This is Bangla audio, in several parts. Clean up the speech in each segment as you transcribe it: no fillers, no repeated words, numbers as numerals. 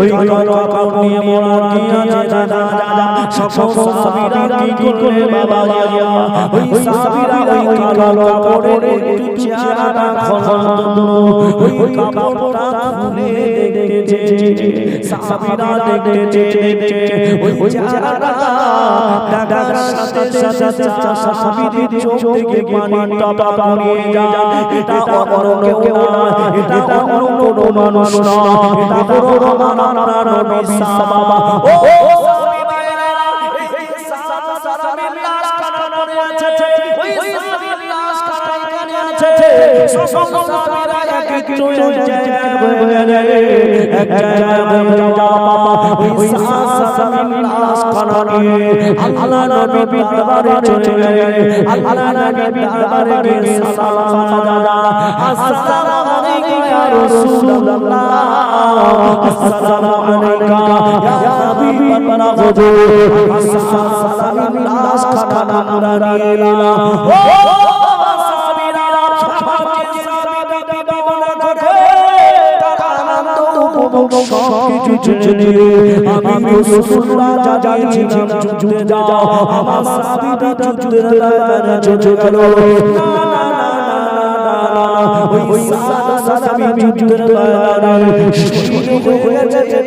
ওই কালো কাপড় নিয়ে মোরা গিয়েছে দাদা সকল সাহাবীরা কি করলে বাবা ইয়া ওই সাহাবীরা ওই কালো কাপড়ের একটু চেহারা খোলানো ওই কাপড়টা খুলে দেখতেছে সাহাবীরা দেখতেছে ওই চেহারাটা দেখার সাথে সাথে সাহাবীদের চোখ থেকে পানি টপা পড়ে যায় এটা অন্য কেউ না এটা অন্য কোনো মানুষ না এটা বড় আমার নবী সাহাবা ও সাহাবী ভাইরা এই সাহাবীর লাশ কাটা পড়ে আছে ওই সাহাবীর লাশ কাটা এখানে আছে সকল সাহাবীরা এক জায়গায় হয়ে গেলে এক জায়গায় হয়ে যাওয়া বাবা ওই সাহাবীর লাশ কাটা নিয়ে আল্লাহ নবী দরবারে চলে গেলেন আল্লাহ নবী দরবারে গিয়ে সালাম দাদা আসসালামু আলাইকুম ইয়া রাসূলুল্লাহ আসসালামু আলাইকা ইয়া হাবিবাল্লাহ হুজুর সালাম লাশ খানা নারায়লা ও সাহাবীরা সবাইকে সাহাবী বাবা করে তারা আনন্দ উপভোগ সবকিছু জেনে আমি রাসূলুল্লাহ জানিয়েছিলাম যুদ্ধে যাও আমার সাহাবীরা যুদ্ধের ময়দানে চলে গেল ওই সাহাবী যুদ্ধের ময়দানে শহীদ হয়ে যেতে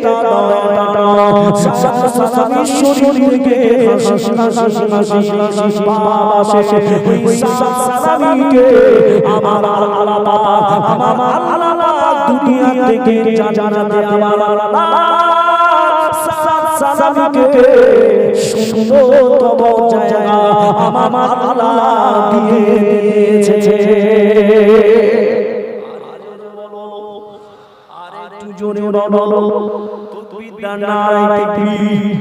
সাহাবী শরীর থেকে হাসি বাবা শেষে ওই সাহাবীকে আমার আল্লাহ দুনিয়া থেকে জানাতে আমার আল্লাহ সাহাবীকে সুন্দরতম জায়গা আমার আল্লাহ দিয়েছে জোরে বলো তাকবীর নারায়ে তাকবীর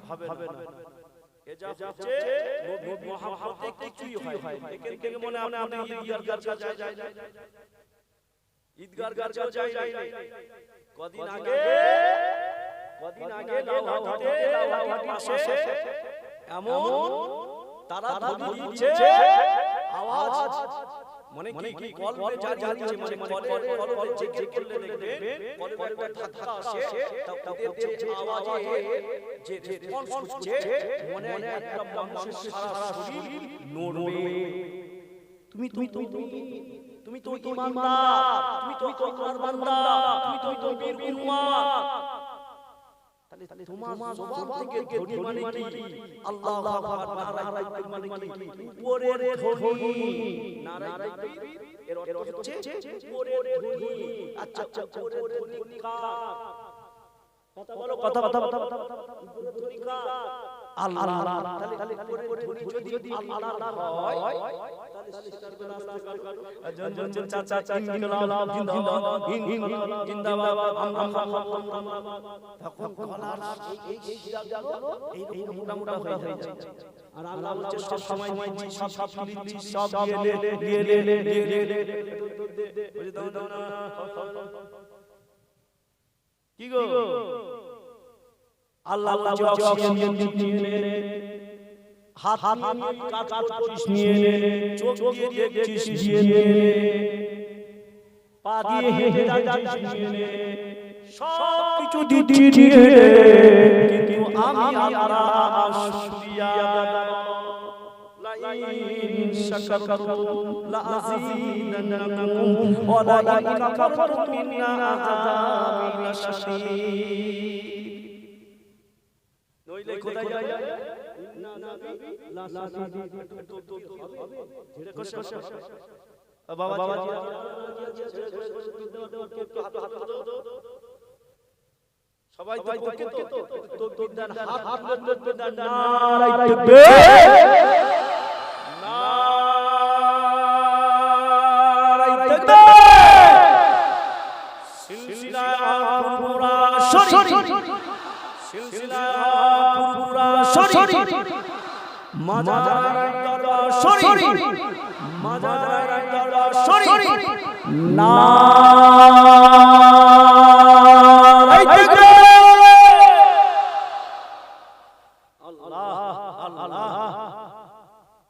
হবে না এ যা হচ্ছে নবী মুহাম্মদ কিছুই হয় এখান থেকে মনে আপনি ঈদগার কাছে যায় ঈদগার কাছে যায় কদিন আগে লাউহাটির পাশে এমন তারা ধ্বনি দিচ্ছে আওয়াজ মানে কি কল করে যাচ্ছে মানে কল চেক করলে দেখবে কলের ধাক্কা আসে তাও যে আওয়াজে যে রেসপন্স হচ্ছে মনে একটা মানুষের সারা শরীর নড়বে তুমি তো ঈমানদার তুমি তো আল্লাহর বান্দা তুমি তো বীর উম্মত তাহলে তোমার জবান থেকে ধ্বনি মানে কি আল্লাহু আকবার নারায়ে তাকবীর মানে কি উপরের ধ্বনি নারায়ে তাকবীর এর অর্থ হচ্ছে উপরের ধ্বনি আচ্ছা উপরের ধ্বনি কথা ধ্বনি আল্লাহ তাহলে উপরের ধ্বনি যদি আল্লাহর হয় তাহলে সেটার রাস্তা জন চাচা ইনকিলাব জিন্দাবাদ তখন গলার এই মোটা হয়ে যায় আর আল্লাহ বলছে সব সময় দিচ্ছি সব দিচ্ছি সব দিয়ে কি গো আল্লাহ অক্সিজেন দিয়ে হাত কাজ করিস নিয়ে চোখ দিয়ে দেখছিস দিয়ে পা দিয়ে হেঁটে যাচ্ছিস নিয়ে সব কিছু দিচ্ছি দিয়ে কিন্তু আমি আল্লাহ শুকরিয়া লাইন শাকারতুম লাযীদান্নাকুম ওয়া লাইন কাফারতুম মিন আযাবি লাশাদীদ নইলে কোথায় যায় না নবী লাশাদীদ হবে ঝেড়ে কষে বাবা সবাই তো বিদান হাত বিদান নারায়ে তাকবীর নারায়ে তাকবীর সিলসিলা পুরা সিলসিলা পুরা মাজার দরবার শরীফ মাজার দরবার শরীফ নারায়ে তাকবীর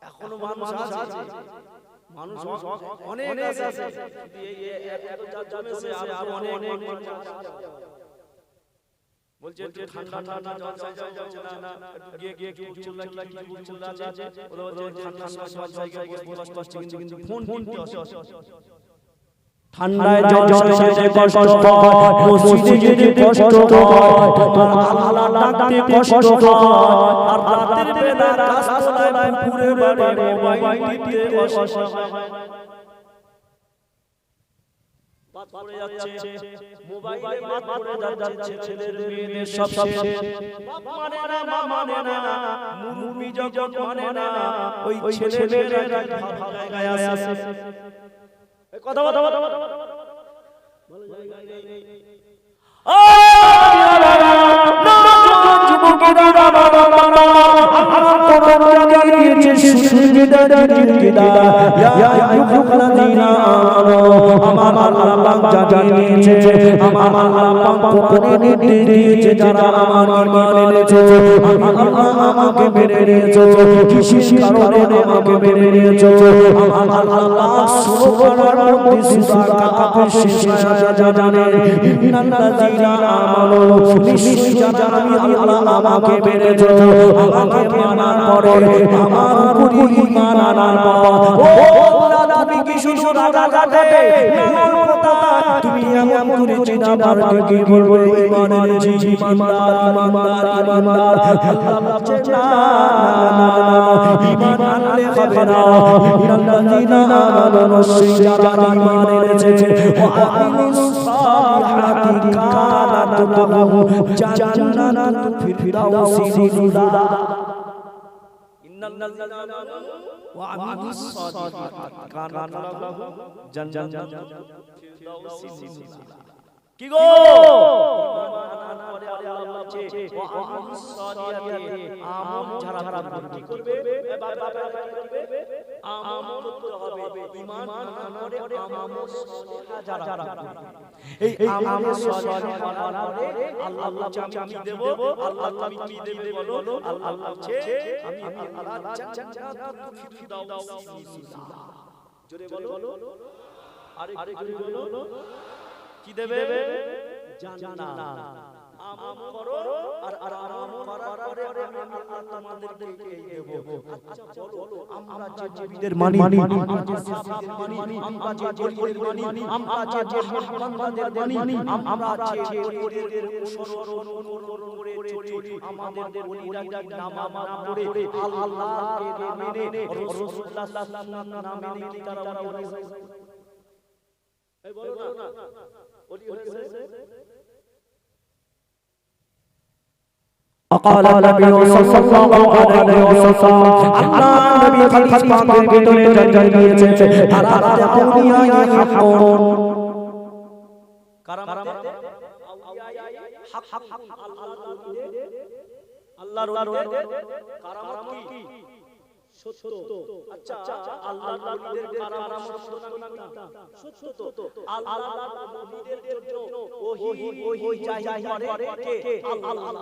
এখনো মানুষ আছে মানুষ অনেক আছে এই এত জমেছে আর অনেক বলছে ঠান্ডা ঠান্ডা না গিয়ে চুল্লা কি চুল্লা আছে বলে ঠান্ডা সব জায়গায় কষ্ট কিন্তু ফোন ঠান্ডায় জলসে কষ্ট হয়, মসজিদে যেতে কষ্ট হয়, তোমার আল্লাহ ডাকতে কষ্ট হয়, আর রাতের বেলা গাছতলায় পুকুরে বাড়ি মোবাইল টিপতে অসহায় বাদ পড়ে যাচ্ছে, মোবাইলে বাদ পড়ে যাচ্ছে, ছেলের মেয়েদের সব শেষ, বাপ মানে না মা মানে না, মুরুবি যখন মানে না, ওই ছেলে মেয়েরা জায়গায় আছে কথা বলো বলো জায়গায় নেই ও যুবকেরা আমার আল্লাহ জানিয়েছে, আমার আল্লাহ কোরআনে দিয়েছে, যারা আমার ঈমান এনেছে আল্লাহ আমাকে মেনে নিয়েছে, কিসের কারণে আমাকে মেনে নিয়েছে, আমার আল্লাহ সুবহানার মধ্যে সূরা কাফের শেষ আয়াতে জানেন ইন্নাল্লাযীনা আমানু নিশ্চয়ই যারা আল্লাহ আমাকে মেনেছে, আমাকে মানার পরে আমার উপর ঈমান আনার পর ও আল্লাহ তুমি কি শুধু রাগাতে না কথা তুমি এমন করে চিনা পারবে কি বলবো ঈমান এনেছি ঈমানদার আল্লাহ চেনা ঈমান আনলে হবে না ইন্নাল্লাযীনা আমানু যারা ঈমান এনেছে ওয়া আমিলুস সালিহাতি কানাত লাহুম জান্নাতুল ফিরদাউসি নুজুলা ইন্নাল্লাযীনা আমানু ওয়া আমিলুস সালিহাতি কানাত লাহুম জান্নাতুল ফিরদাউসি নুজুলা কি গো আল্লাহ বলছে ওয়া আমিলুস সালিহাতি আমল যারা কি করবে বাবা কি করবে আমল করতে হবে ঈমান আনার পরে আমল সালিহা যারা এই আমল সালিহা করার পরে আল্লাহ আমি দেব আল্লাহ আমি কি দেবে বলো আল্লাহ বলছে আমি আল্লাহ জান্নাতুল ফিরদাউসি নুজুলা জোরে বলো আরে জোরে বলো কি দেবে জান্নাত আমল করো আর আমল করার পরে আমি আল্লাহ তোমাদেরকে দেব আচ্ছা বলো আমরা যে জীবিতের মানি আমরা যে সাহাব মানি আমরা যে গরিবের মানি আমরা যে হাসপাতালের মানি আমরা যে গরিবের অনুসরণ করে চলি আমাদের ওলিরা নামাজ পড়ে আল্লাহকে মেনে রাসূলুল্লাহ সাল্লাল্লাহু আলাইহি ওয়াসাল্লাম নামে কি তারা ওলি হয়েছে এই বলো না ওলি হয়েছে وقال النبي صلى الله عليه وسلم الله نبي খালিস পাকের ভিতরে জানিয়েছে তারা আউলিয়া হাক্কুন কারামাতে আউলিয়া হক আল্লাহর ওলিদের কারামাত কি সত্য আচ্ছা আল্লাহর ওলিদের কারামাত সত্য না মিথ্যা সত্য আল্লাহর ওলিদের জন্য ওহী জাহি করে কে আল্লাহ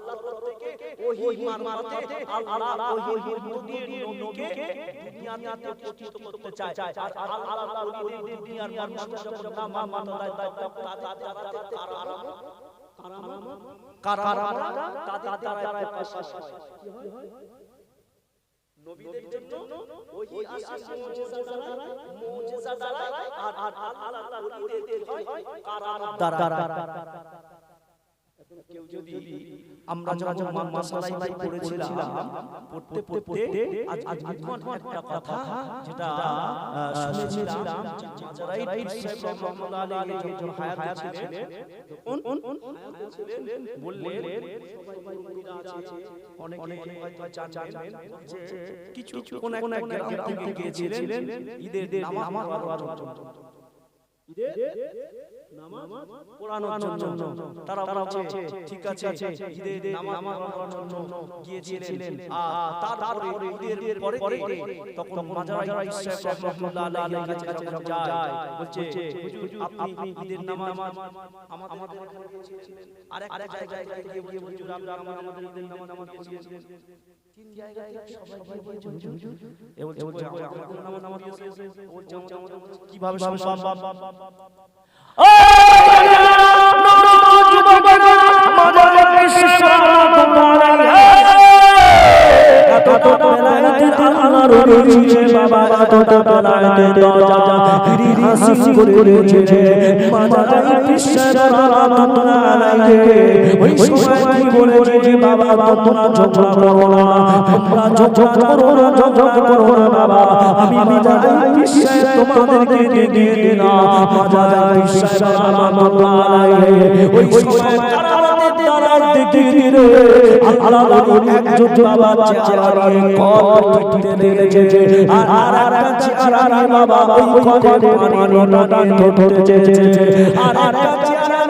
তরফ থেকে ওহী মারফতে আল্লাহ ওহীর নবীর নবীকে দুনিয়াতে প্রতিষ্ঠিত করতে চায় আর আল্লাহ ওলিদের দুনিয়ার মানুষ যখন নাম মানলায় তাদের কারামাত তাদের দ্বারা পাশ হয় কি হয় নবীদের জন্য ওহী আসে মুজিজা দ্বারা আর আল্লাহ ওলিদের হয় কারামাত দ্বারা কেউ যদি আমরা যখন মাসালাই পড়েছিলাম পড়তে পড়তে আজ একটা কথা যেটা শুনেছিলাম মাজারাই পীর সাহেব রহমাতুল্লাহ আলাইহি যখন হায়াত ছিলেন বললেন সবাই মুরিদ আছে অনেকে হয়তো জানেন যে কিছু কোন এক গ্রাম থেকে গিয়েছিলেন ঈদের নামাজ পড়ার জন্য ঈদের নামাজ পড়ানোর জন্য তারা বলছে ঠিক আছে ঈদের নামাজ পড়ানোর জন্য গিয়েছিলেন আর তারপরে ঈদের পরে তখন মাজারাই সাহেব রহমাতুল্লাহ আলাইহির কাছে যায় বলছে হুজুর আপনি ঈদের নামাজ আমাদের এখানে গিয়েছিলেন আরেক জায়গায় গিয়ে হুজুর আমাদের ঈদের নামাজ পড়িয়েছিলেন তিন জায়গায় সবাই বলছে হুজুর এ বলছে আমাদের নামাজ বলছে কিভাবে সম্ভব ও যুবকেরা বাবা এতটা বেলাতে দরজা গিরি হাসিন করেছে মাজারে রাহমাতুল্লাহ আলাইহি ওই সময় কি বলেছে বাবা তোমরা ঝগড়া করো না তোমরা ঝগড়া করো না বাবা আমি মাজারে তোমাদেরকে দিয়ে দিলাম মাজারে রাহমাতুল্লাহ আলাইহি ওই সময় আল্লাহ একজন বাবা চেহারায় কল পিটতে দিয়েছে আর একটা চেহারায় বাবা ওই কলে পানি লোটাতে ধরতেছে আর একটা চেহারায়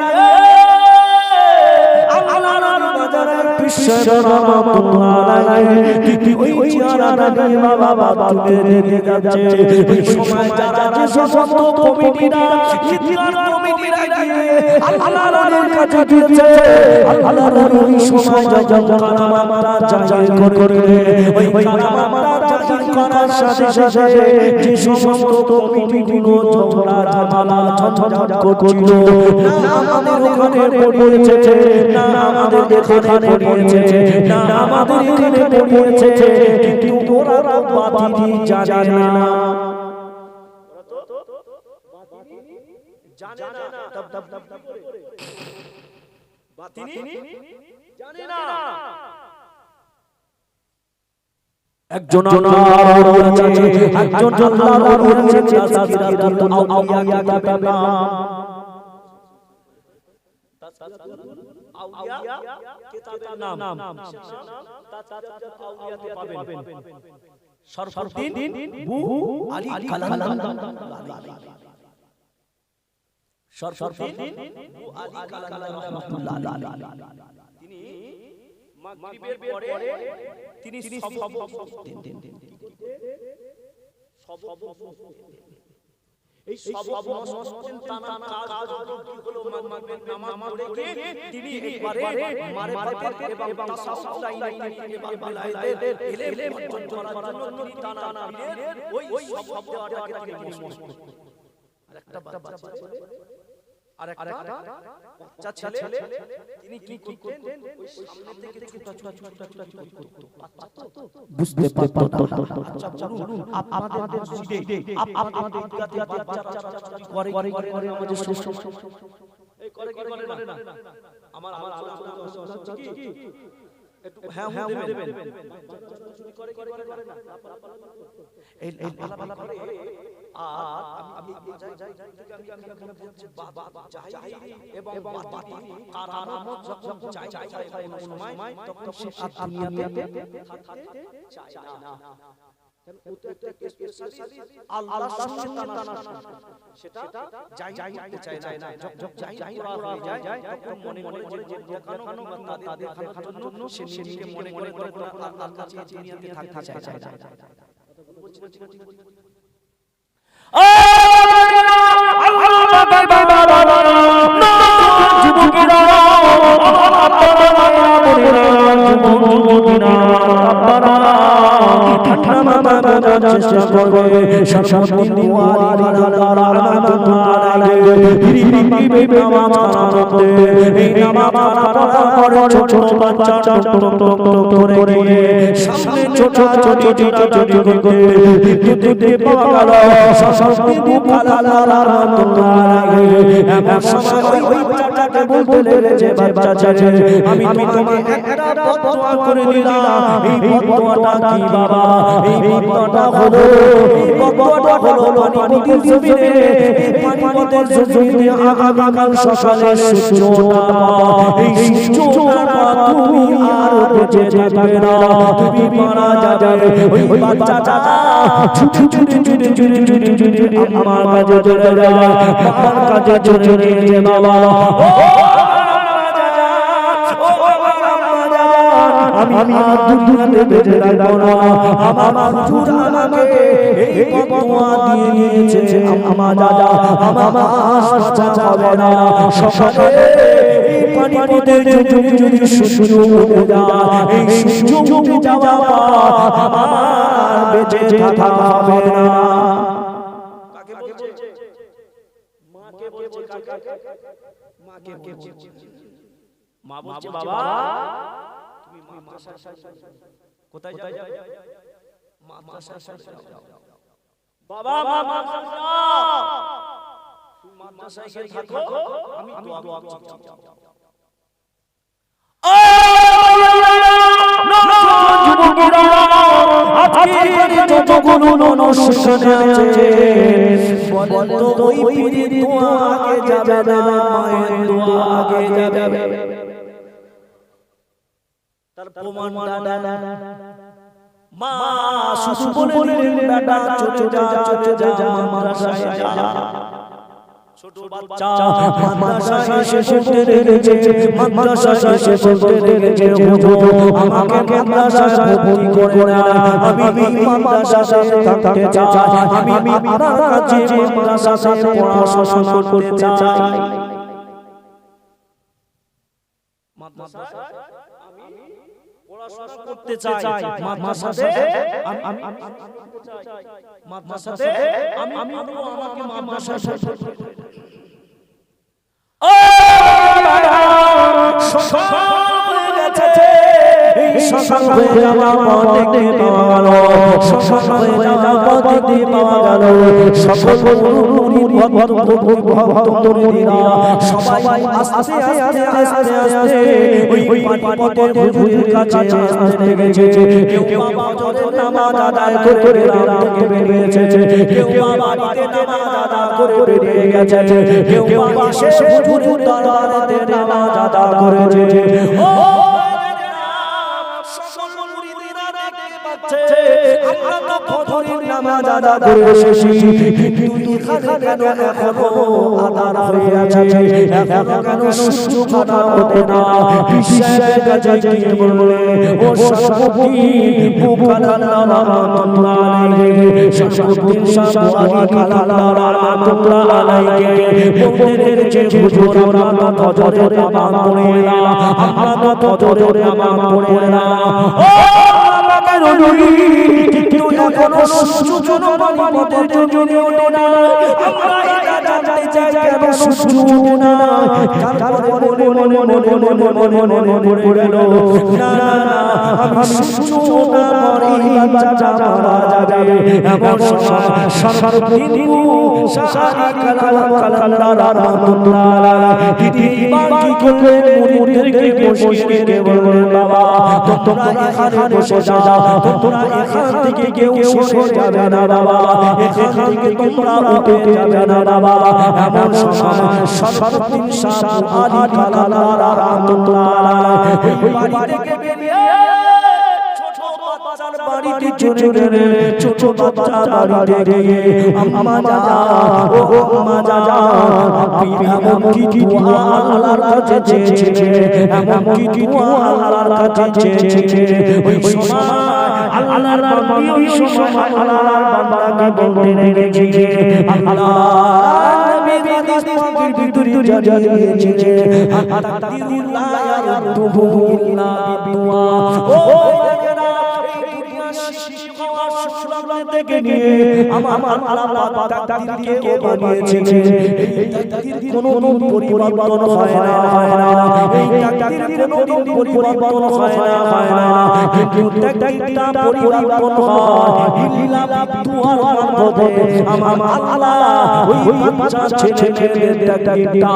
আল্লাহর বাজারে বিশ্বের রাহমাতুল্লাহ আলাইহি ওই চেহারাটাকে বাবা তুলে দিয়ে যাচ্ছে ওই সময় যারা যে সমস্ত কমিটিরা ইতিহাস কমিটিরা আল্লাহর কাছে দিয়েছে আল্লাহর ওই সময় যখন কালামাটা জাহির করে ওই কালামাটা জাহির করার সাথে সাথে যে সমস্ত কমিটিগুলো ঝগড়া ঝামেলা ঝঞ্ঝাট করছিল না আমাদের ওখানে পড়িয়েছে না আমাদের এখানে পড়িয়েছে না আমাদের এখানে পড়িয়েছে কিন্তু ওরা বাতিল জানে না জানে না বাতিনি জানে না একজন আল্লাহর ওলি আছে একজন আল্লাহর ওলি আছে তাসকিরাতুল আউলিয়া কিতাবের নাম তাসকিরাতুল আউলিয়া কিতাবের নাম তাসকিরাতুল আউলিয়াতে পাবেন শরফুদ্দিন বু আলী কালান্দারি শরফুদ্দিন বু আলী কালান্দারি রাহমাতুল্লাহ আলাইহি তিনি মাগরিবের পরে তিনি সব এই সব মসজিদ টানা কাজগুলো কি হলো মাগরিবের নামাজ পড়ে তিনি একবারে মারিফাত এবং তাসাউফ লাইনে এবং বেলায়েতের ইলম অর্জন করার জন্য তিনি টানা ওই সব শব্দটাকে তিনি মসজিদ আরেকটা বাচ্চা ছেলে আরেকটা বাচ্চা ছেলে তিনি কি করতেন ওই সামনে থেকে ছোটা করত বুঝতে পারতো না আচ্ছা বলুন আপনাদের মসজিদে আপনাদের ঈদগাহে বাচ্চারা করে আমাদের এই করে না আমার আলোচনা হচ্ছে কি একটু হ্যাঁ দেবেন করে না এই পালা করে আর আমি যাই আমি এখানে বলছি জাহিরি এবং বাতিনি কারামত যখন চাই কোন সময় তখন সে দুনিয়াতে থাকতে চায় না আল্লাহর সঙ্গে টানা সেটা যাইতে চায় না যাই করা হয়ে যায় তখন মনে করে যে দেখানো বা তাদের দেখানোর জন্য সে নিজেকে মনে করে আল্লাহর কাছে দুনিয়াতে থাকতে চায় না চেষ্টা করবে সবদিন এই নামাজ পড়া ছোট বাচ্চা করে সামনে ছোট দেখতে পাওয়া গেল সবদিন এমন সময় ওই বাচ্চাটাকে বলতে লেগেছে বাচ্চা ছেলে আমি তোমাকে একটা বদদোয়া করে দিলাম এই বদদোয়াটা কি বাবা এই বদদোয়াটা হলো পানিপথের জমিনে এই পানিপথের জমিনে আগামীকাল সকালে সূর্যটা এই সূর্যটা তুমি আর বেঁচে যাবে না তুমি মারা যাবে ওই বাচ্চাটা ছুটে আমার কাছে চলে যায় আমার কাছে চলে যায় বাবা আমি দুনিয়াতে বেঁচে থাকবো না আমার হুজুর আমাকে এই বদদোয়া দিয়ে নিয়েছে আমার দাদা আমার বাচ্চা হবে না সকালে এই পানিপথের যদি সূর্য উঠে যায় এই সূর্য উঠে যাওয়া আমার বেঁচে থাকা হবে না কাকে বলছে মাকে বলছে মাকে বলছে মা বলছে বাবা তুমি কোথায় যাও? মাদ্রাসায় যাও। বাবা মাদ্রাসায় যাও, তুমি মাদ্রাসায় গিয়ে থাকো, আমি দোয়া করছি। মা শুধু বলে দিলেন বেটা চলে যা মাদ্রাসায় যা। ছোট বাচ্চা মাদ্রাসায় এসে পড়তে লেগেছে, মাদ্রাসায় এসে পড়তে লেগেছে, আমাকে মাদ্রাসায় ভর্তি করে না, আমি মাদ্রাসায় থাকতে চাই, আমি আপনার কাছে মাদ্রাসায় পড়াশোনা করতে চাই। মাদ্রাসায় আমি পড়াশোনা করতে চাই, মাদ্রাসায় আমি মাদ্রাসায় আমি আমাকে মাদ্রাসায় সকাল হয়ে যাওয়া দেখতে পাওয়া গেল, সকাল হয়ে যাওয়া দেখতে পাওয়া গেল, সকল ভক্তরা সবাই আস্তে আস্তে আস্তে আস্তে ওই পানিপথের হুজুরের কাছে আসতে লেগেছে। কেউ ফজরের নামাজ আদায় করে রাত থেকে বেরিয়েছে, কেউ বাড়িতে নামাজ আদায় করে বেরিয়ে গেছে, কেউ পাশে হুজুরের দরবারে নামাজ আদায় করেছে। নামাজ আদায় করে এসেছি, কিন্তু কেন এখনো আদায় হয়ে আছে, এখনো কেন সুস্থ খানা হতে না? বিশ্বের কাছে গিয়ে বললে ও শামসুদ্দিন বুখারী রাহমাতুল্লাহ আলাইহি, শামসুদ্দিন শামসুদ্দিন রাহমাতুল্লাহ আলাইহি বলতে যে হুজুর আমরা ফজরের নামাজ পড়ি না, আমরা ফজরের নামাজ পড়ি না। ও কিন্তু এখনো সুযোগ পানিপথের জন্য ওঠে না, আমরা এটা জানতে চাই কেন সুযোগ ওঠে না? তারপরে মনে পড়ে গেল, না না না, আমি সুযোগ ওঠার পরেই বাচ্চা মারা যাবে, এমন সময় শামসুদ্দিন রাহমাতুল্লাহ আলাইহি তিনি কি করলেন? মুরিদদেরকে বসিয়ে দিয়ে বললেন, বাবা তোমরা এখানে বসে যাও, তোমরা এখান থেকে কেউ সরে যাবে না বাবা, এখান থেকে তোমরা উঠে যাবে না বাবা। এমন সময় শামসুদ্দিন রাহমাতুল্লাহ আলাইহি ওই বাড়ি থেকে বেরিয়ে ছোট বাচ্চার বাড়িতে চলে গেলেন। ছোট বাচ্চা বাড়িতে গিয়ে আম্মা যা, ও আম্মা যা, আপনি এমন কি দোয়া আল্লাহর কাছে চেয়েছেন, এমন কি দোয়া আল্লাহর কাছে চেয়েছেন? ওই সময় আল্লাহর বান্দা, ওই সময় আল্লাহর বান্দাকে বলতে লেগেছে, আল্লাহ নবী হাদিস পাকের ভিতরে জানিয়েছে, তাকদিরুল্লাহ ইয়ারদুহু ইল্লা বিদুআ। ও দেখেনা এই দুনিয়া সৃষ্টি হওয়ার শুরু থেকে নিয়ে আমার আল্লাহ পাক তাকদীরকে বানিয়েছেন। এই তাকদীর কোনোদিন পরিবর্তন হয় না, এই তাকদীর কোনোদিন পরিবর্তন হয় না, কিন্তু তাকদীরটা পরিবর্তন হয় ইল্লা বিদুআর মাধ্যমে। আমার আল্লাহ ওই বাচ্চা ছেলেদের তাকদীরটা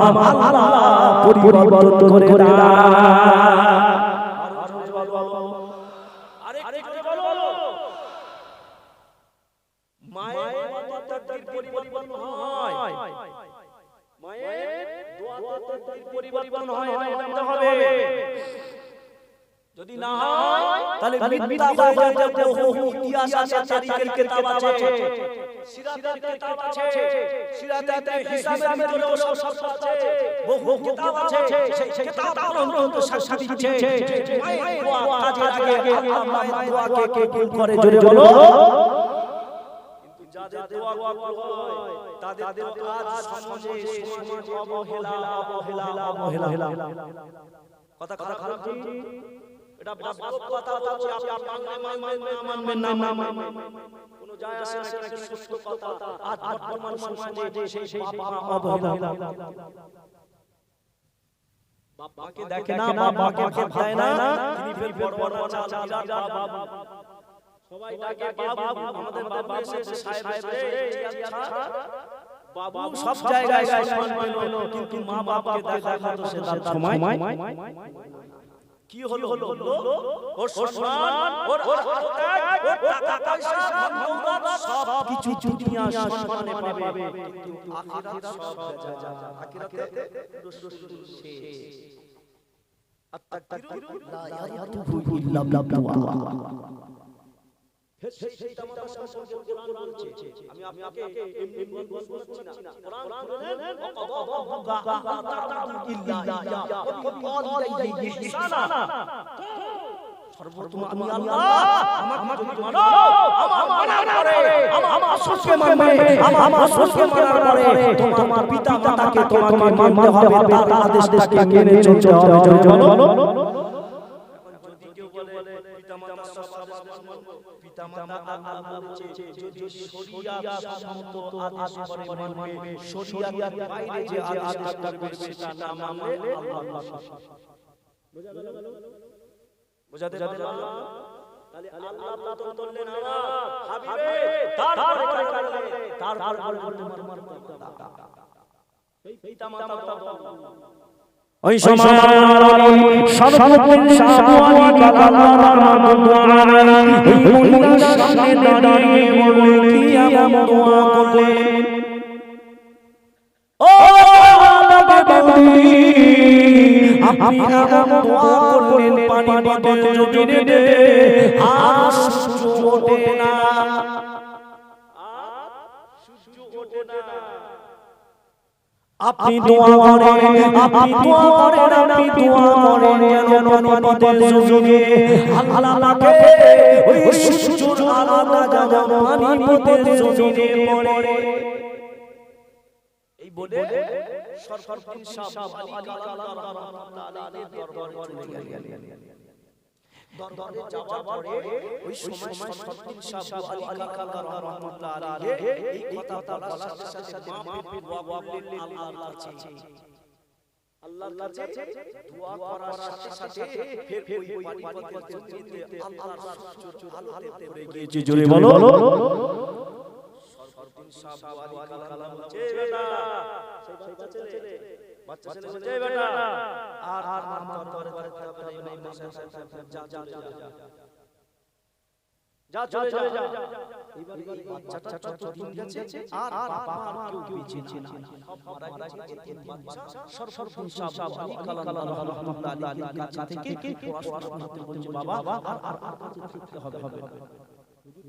আমার আল্লাহ পরিবর্তন করে দেয়। যদি না হয় তাহলে মিথ্যা হয়ে যাবে। বহু ইতিহাস আছে, তারিখের কিতাব আছে, সিরাতের কিতাব আছে, সিরাতের হিসাবের ভিতরেও সব আছে, বহু কিতাব আছে। সেই কিতাবগুলো তো সাক্ষী দিচ্ছে মায়ের দোয়া কাজের আগে আল্লাহ দোয়াকে কবুল করে। জোরে বলো। কিন্তু যাদের দোয়া কবুল হয় তাদের কাজ সমাজে অবহেলা। কথা খারাপ কি? এটা বাস্তব কথা বলছি, আপনি মানবেন না মানবেন কোনো যায় আসে না, কি সুস্থ কথা। আজ বর্তমান সমাজে সেই বাবা অবহেলা, বাবাকে দেখে না, বাবাকে ভাত দেয় না, তিনি ফের বড় বড় চাল বিরাট বাবা, সবাই ডাকে বাবু, আমাদের বাবা এসেছে সাহেব রে, আচ্ছা বাবু সব জায়গায় সম্মান পেল, কিন্তু মা বাবাকে দেখা তো সে তার সময় কি হলো ওর সম্মান, ওর টাকা পয়সা দৌলত সব কিছু দুনিয়া সম্মানে পাবে, কিন্তু আখিরাত সব যা আখিরাতে শেষ। আত্তাকিরু লা ইয়াতুবু ইল্লা বিল্লাহ। সেই তামাশা সম্পর্কে কোরআন বলছে, আমি আপনাকে এমনি বলছি না, কোরআন বলেন ওয়াকাদা রাব্বুকা আল্লা তা'বুদু ইল্লা ইয়্যাহু ওয়া বিল ওয়ালিদাইনি ইহসানা। সর্বপ্রথম আমি আল্লাহ, আমাকে যদি মানো, আমার মানার পরে, আমার রাসূলকে মানবে, আমার রাসূলকে মানার পরে তোমার পিতা মাতাকে তোমাকে মানতে হবে, তার আদেশটাকে মেনে চলতে হবে। জোরে বলো। যদি কেউ বলে পিতা মাতা সব আদেশ মানবো, পিতা মাতা আল্লাহ বলেছে যদি শরিয়াত সম্মত আদেশ করে মানবে, শরিয়াতের বাইরে যে আদেশ থাকবে সেটা না মানলে আল্লাহ বোঝা গেল? বুঝাতে পারলাম? তাহলে আল্লাহ তো বললেন না হাবিবে, তারপরে তোমার এই পিতা মাতা ওই সময় সর্বপ্রথম সাহাবী কালামার এই মহিলার সামনে দাঁড়িয়ে বললেন কি এমন দোয়া করলেন, ও বাবাজি আপনি এমন দোয়া করলেন, পানি বদল জমিনে দে আর সূর্য ওঠে না, আপনি দোয়া করেন, আপনি দোয়া করেন, আপনি দোয়া করেন যেন পানি বদল জমিনে আল্লাহ পাকে ওই সূর্যের আলোটা যেন পানি বদল জমিনে পড়ে। এই বলে সরফরদিন শাহ আলী কালান্দার রাহমাতুল্লাহ আলাইহি দরবারে চলে গেলেন। দরবারে যাওয়ার পরে ওই সময় সরফরদিন শাহ আলী কালান্দার রাহমাতুল্লাহ আলাইহি এই কথা বলার সাথে মাপে দোয়া করলেন আল্লাহর কাছে। আল্লাহর কাছে দোয়া করার সাথে সাথে ফের ওই পানি বদল জমিতে আল্লাহর সূর্যের আলোতে পড়ে গিয়েছে। জোরে বলো। শাহ আলী কালাম বলছে বেটা, সেই বাচ্চা ছেলে বলছে বেটা আর আমার দরবারে থাকতে হবে না, মাসা সাহেব যা চলে যা। এবার এই বাচ্চাটা যতদিন গেছে আর বাবা মা কেউ বেঁচে না, সব মারা গেছে। এই বাচ্চা সরফরদিন শাহ আলী কালাম রাহমাতুল্লাহ আলাইহির কাছে থেকে পড়াশোনা করতে বলছে, বাবা আর থাকতে হবে না,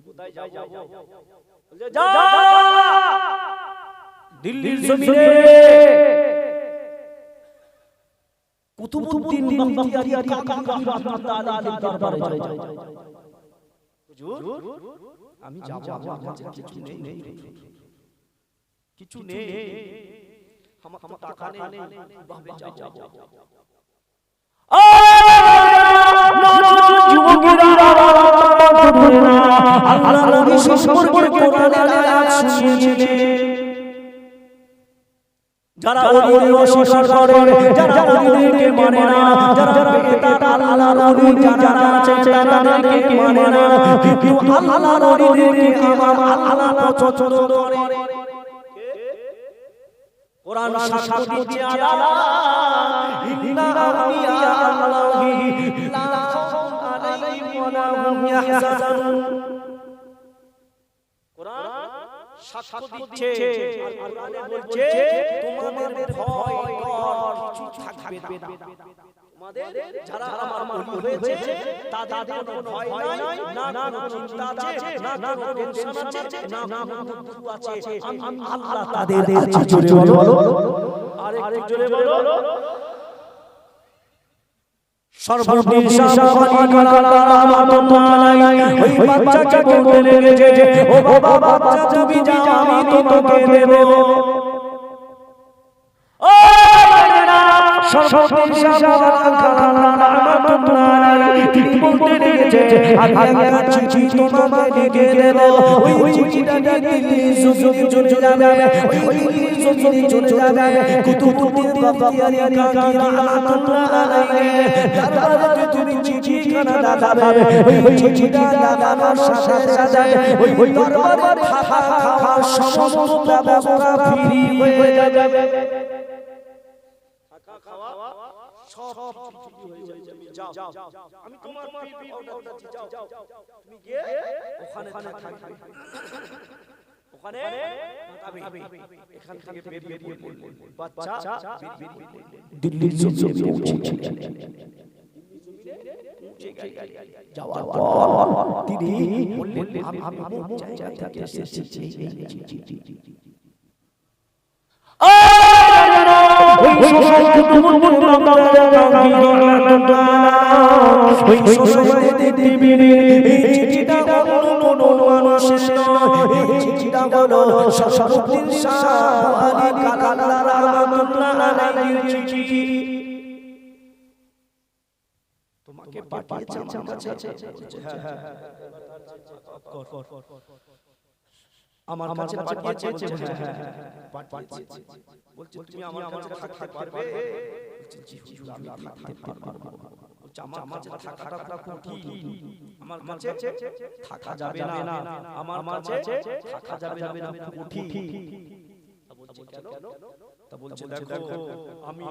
কোথায় যাবো? যা দিল্লির জমিনে কুতুবউদ্দিন বখতিয়ারি কাকা রাহমাতুল্লাহ আলাইহির দরবারে যাই। হুজুর আমি যাব, আমার কাছে কিছু নেই, আমার টাকা নেই, কিভাবে যাব? আল্লাহ নবী সম্পর্কে কোরআনের আয়াত শুনিয়েছিলেন, যারা ওলি অস্বীকার করে, যারা ওলিদেরকে মানে না, যারা বেদাত আল্লাহর ওলি যারা আছে তাদেরকে মানে না, কিন্তু আল্লাহর ওলিদেরকে আল্লাহ পছন্দ করে। কোরআন সাক্ষ্য দিচ্ছে আল্লাহ ইন্না আউলিয়া আল্লাহি লা খাউফুন আলাইহিম ওয়া লা হুম ইয়াহজানুন। কোরআন সাক্ষ্য দিচ্ছে আর কোরআনে বলছে তোমাদের ভয় ডর কিছু থাকবে না, তোমাদের যারা আমার ওলি হয়েছে তাদের কোনো ভয় নাই, না কোনো চিন্তা আছে, না কোনো টেনশন আছে, না কোনো দুঃখ আছে, আমি আল্লাহ তাদের আছি। জোরে বলো, আরেকটু জোরে বলো। সর্বপ্রথম শাহ আলী কালান্দার রাহমাতুল্লাহ আলাইহি ওই বাচ্চাকে বলে রেখেছে, ও বাবা বাচ্চা তুমি যাও, আমি তোমাকে দেব। ও বাবা সর্বদেশে তিনি বলতে লেগেছে আমি একটা চিঠি তোমাকে লিখে দেব ওই চিঠিটা দিল্লি জমিনে চলে যাবে ওই দিল্লি জমিনে চলে যাবে কুতুবউদ্দিন বখতিয়ারি কাকি রাহমাতুল্লাহ আলাইহি দরবারে তুমি চিঠিখানা লাগাবে ওই চিঠিটা লাগানোর সাথে সাথে ওই দরবারে থাকা খাওয়া সমস্ত ব্যবস্থা ফ্রি হয়ে যাবে থাকা খাওয়া সব ফ্রি হয়ে যাবে যাও আমি তোমার পীর অর্ডার দিচ্ছি যাও তুমি গিয়ে ওখানে থাকবে ওখানে থাকবে এখান থেকে বেরিয়ে পড়লে বাচ্চা দিল্লির জমিনে পৌঁছেছিলেন যাওয়ার পর তিনি বললেন আমি অমুক জায়গা থেকে এসেছি তোমাকে পাঠিয়েছে আমার কাছে পাঠিয়েছে বলছে তুমি আমার কাছে থাকতে পারবে বলছে জি হুজুর আমি থাকতে পারবো বলছে আমার কাছে থাকাটা খুব কি আমার কাছে থাকা যাবে না আমার কাছে থাকা যাবে না খুব ঠিক বলছে কেন তা বলছে দেখো আমি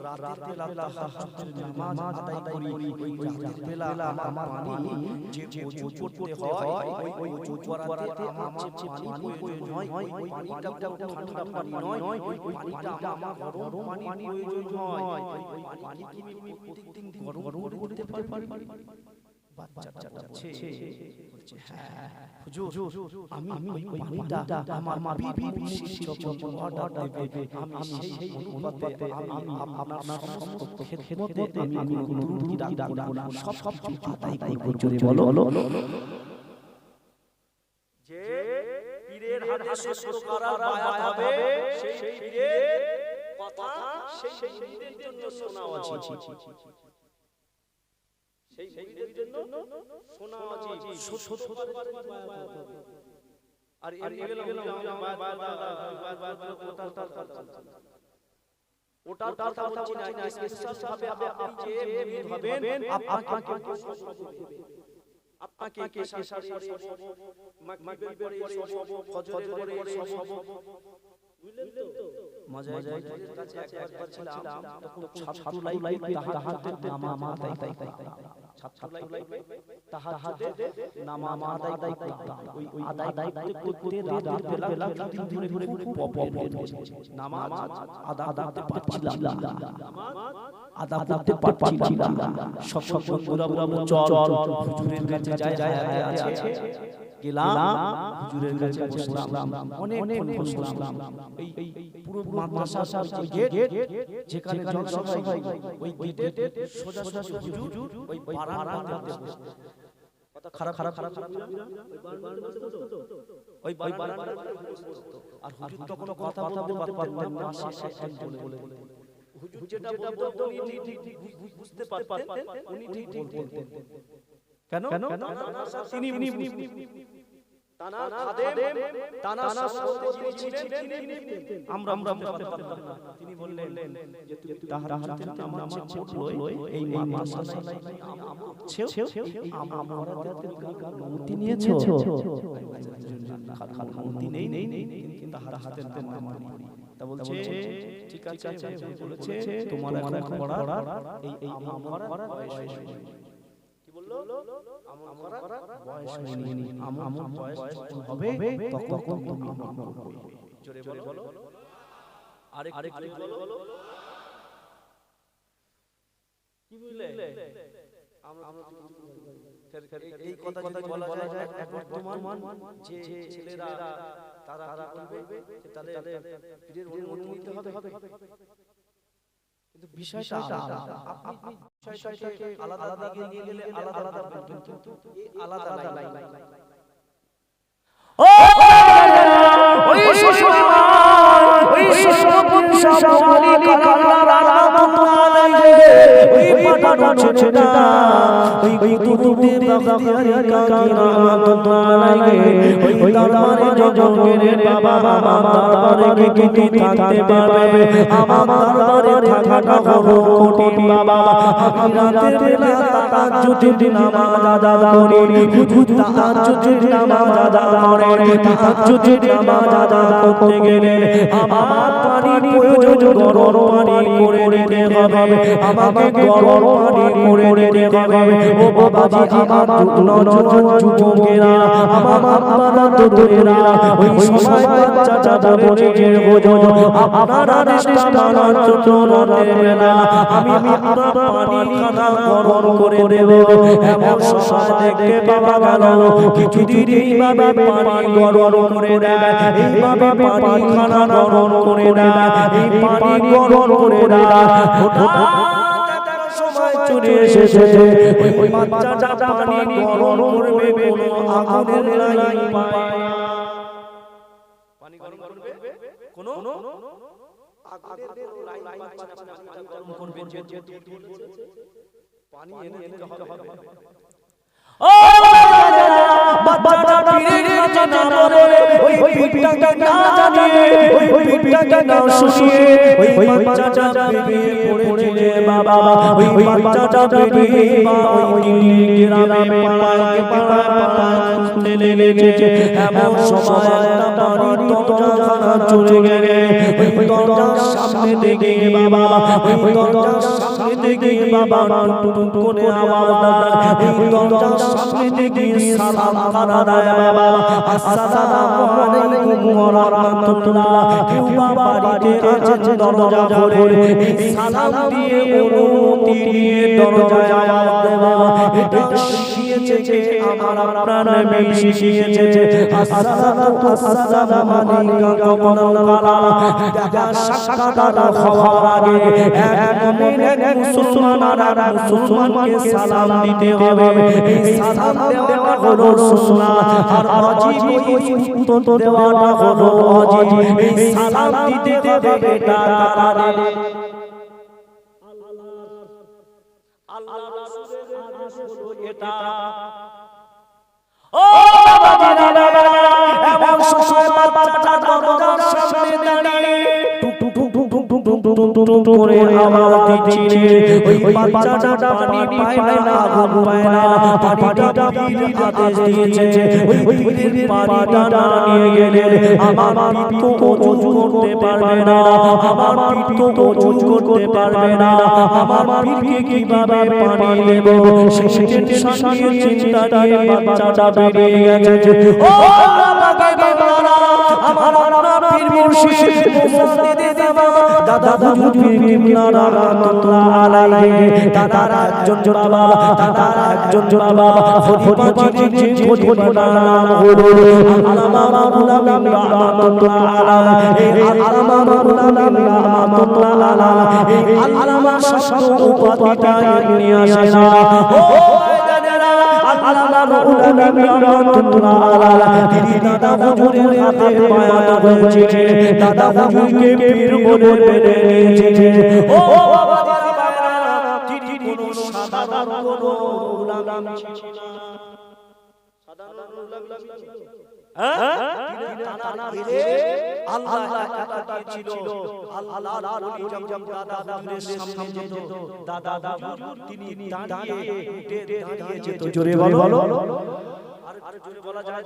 রাতের বেলা তাহাজ্জুদের নামাজ আদায় করি ওই রাতের বেলা আমার পানি যে ওযু করতে হয় ওই ওযু করাতে আমার যে পানি প্রয়োজন হয় ওই পানিটা ঠান্ডা পানি নয় ওই পানিটা আমার গরম পানি প্রয়োজন হয় ওই পানি কি প্রত্যেকদিন গরম করতে পারবে বাচ্চাটা বলছে হ্যাঁ হুজুর আমি ওই পানিটা আমার বিবি শিষ্য অর্ডার দেবে আমি সেই অনুপাতে আমি আপনার সমস্ত খেদমতে আমি কোনো ত্রুটি রাখবো না সব আদায় করব জোরে বলো যে পীরের হাতে শুরু করার বায়াত হবে সেই পীরের কথা সেই পীরের জন্য শোনা উচিত সেই পীরের জন্য শোনা উচিত আর এর ওটার কথা বলছি না স্পেশাল ভাবে আপনি যে মুরিদ হবেন আপনাকে কে শাশার মাগরিবের পরে ফজরের পরে বুঝলেন তো মজা কাছে একবার ছিলাম তখন ছাত্র লাইফ তাহাজ্জুদ নামাজ আদায় তাহাজ্জুদে নামাজ আদায় করতাম ওই আদায় করতে রাতের বেলা দিন ধরে খুব প্রবলেম নামাজ আদা করতে পারছিলাম আদা করতে পারছিলাম সব বন্ধুরা চল হুজুরের কাছে যায় আছে গেলাম হুজুরের কাছে বসলাম অনেক বসলাম এই পুরো মাদ্রাসার গেট যেখানে জলসা হয় ওই গেটের সোজা হুজুর ওই বারান্দাতে বসে কথা খারাপ ওই বারান্দাতে বসে আর হুজুর তো কোনো কথা বলতে পারতেন না শেষ বলে হুজুর যেটা বলতেন উনি ঠিক বুঝতে পারতেন উনি ঠিক বলতেন কেন তিনি তানা খাদেম তানা শাসক যিনি ছিলেন আমরা তিনি বললেন যে তুমি তাহাজ্জুদের নামাজ পড়ো এই মাদ্রাসায় আমারতে অনুমতি নিয়েছো অনুমতি নেই কিন্তু তাহাজ্জুদের নামাজ তা বলছে ঠিক আছে বলেছে তোমার এখন পড়ার এই আমার বয়স কি বললো আমার বয়স হয়নি আমার বয়স হবে তখন তুমি করবে জোরে বলো আরেক বলো কি বুঝলে আমরা এই কথা যদি বলা যায় বর্তমান যে ছেলেরা তারা বলবে যে তাদের পীরের অনুমতি হবে কিন্তু বিষয়টা আপনি বিষয়টাকে আলাদা নিয়ে গেলে আলাদা কিন্তু আলাদা নাই ও ওই ওই সমালি কালারা ওই পাঠানো ছেলেটা ওই কুতুবে বাখতিয়ারি কাকি রহমাতুল্লাহ ওই দরবারে জগের বাবা দরবারে কি থাকতে পারবে আমার দরবারে থাকাটা হলো কঠিন বাবা আমি রাতের বেলা তাহাজ্জুদ নামাজ আদা করি তাহাজ্জুদ নামাজ আদা করে তাহাজ্জুদ নামাজ আদা করতে গেলে আমার পানির প্রয়োজন গরম পানি করে দিতে হবে আমাকে গরম পানি করে দিতে হবে ও বাবাজি আমার নওজোয়ান যুবকেরা আমার আব্বারা দোদরেরা ওই সময় বাচ্চাটা বলে বোঝো আপনারা নিষ্ঠা মানার জন্য রাতের বেলা আমি আপনার পানি খানা গরম করে দেব এমন সময় দেখতে পাওয়া গেল কিছুদিন এইভাবে পানি গরম করে দেয় এইভাবে পানি খানা গরম করে দেয় এই পানি গরম করে দেয় সময় চলে এসেছে ওই বাচ্চাটা পানি গরম করবে কোনো আগুনের লাইন পায় পানি গরম করবে কোনো আগুনের লাইন পাচ্ছে না পানি গরম করবে যে পানি এনে দিতে হবে ও বাচ্চাটা ফিরে গেছে না বলে ওই পিঠটাকে না জানিয়ে ওই পিঠটাকে না শুনিয়ে ওই বাচ্চাটা বেরিয়ে পড়েছে রে বাবা ওই বাচ্চাটা বেরিয়ে ওই গ্রামে পাড়ায় খুঁজতে লেগেছে এমন সময় একটা বাড়ির দরজা চলে গেলে ওই দরজার সামনে দেখে বাবা ওই দরজার সামনে দেখে বাবা টুক করে আওয়াজ দেয় ওই দরজার সামনে দেখে সালাম করা দেয় বাবা আসসালামু আলাইকুম ওয়া রাহমাতুল্লাহ কেউ বাড়িতে আছেন দরজা খুলে এই সালাম দিয়ে অনুমতি নিয়ে দরজায় আওয়াজ দেয় বাবা এটা শিখিয়েছে যে আমার আপনার নবী শিখিয়েছে আসসালামু আলাইকুম ওয়া রাহমাতুল্লাহ দেখা সাক্ষাৎ হওয়ার আগে এক মুমিন এক মুসলমান আর মুসলমানকে সালাম দিতে হবে এই সালাম দেওয়া হলো সুন্নাত আর ওয়াজিব উত্তর দেওয়াটা হলো ওয়াজিব এই সালাম দিতে হবে এটা কারে আল্লাহ রাসূলের আদেশ হলো এটা ও বাবাজিরা এমন সময় বাচ্চাটা দরজার সামনে দাঁড়িয়ে টুক করে আওয়াজ দিচ্ছে ওই বাচ্চাটা পানি পায় না আগুন পায় না পানিটা পীর আদেশ দিয়েছে ওই পীরের পানিটা না নিয়ে গেলে আমার পিঠ তো ওযু করতে পারবে না আমার পিঠ তো ওযু করতে পারবে না আমার পীরকে কিভাবে পানি দেব সেই টেনশন নিয়ে চিন্তা নিয়ে বাচ্চাটা বেরিয়ে গেছে ও বাবা আমার আপনার পীর মুর্শিদ মুফাসসির জামান দাদা হুজুর পীর কিবলা রাহমাতুল্লাহ আলাইহি দাদার একজন বাবা দাদার একজন বাবা ফরিদা জি ফরিদা নাম হলো আল্লামা মাওলানা রাহমাতুল্লাহ আলাইহি এই আল্লামা মাওলানা রাহমাতুল্লাহ আলাইহি এই আল্লামা শব্দ উপাধিটা নিয়ে আসে না ও আল্লামা মাওলানা রাহমাতুল্লাহ আলাইহি দাদা হুজুরের হাতে বায়াত হয়েছে দাদা হুজুরকে পীর বলে মেনে নিয়েছে ও বাবা তিনি কোনো সাধারণ কোনো উলামা ছিলেন না সাধারণ উলামা ছিলেন তিনি টানা ধরে আল্লাহ একা ছিল আল্লাহর ওলি যখন দাদা হুজুরের সামনে যেত দাদা হুজুর তিনি দাঁড়িয়ে দাঁড়িয়ে যেত জোরে বলো আর জোরে বলা যায়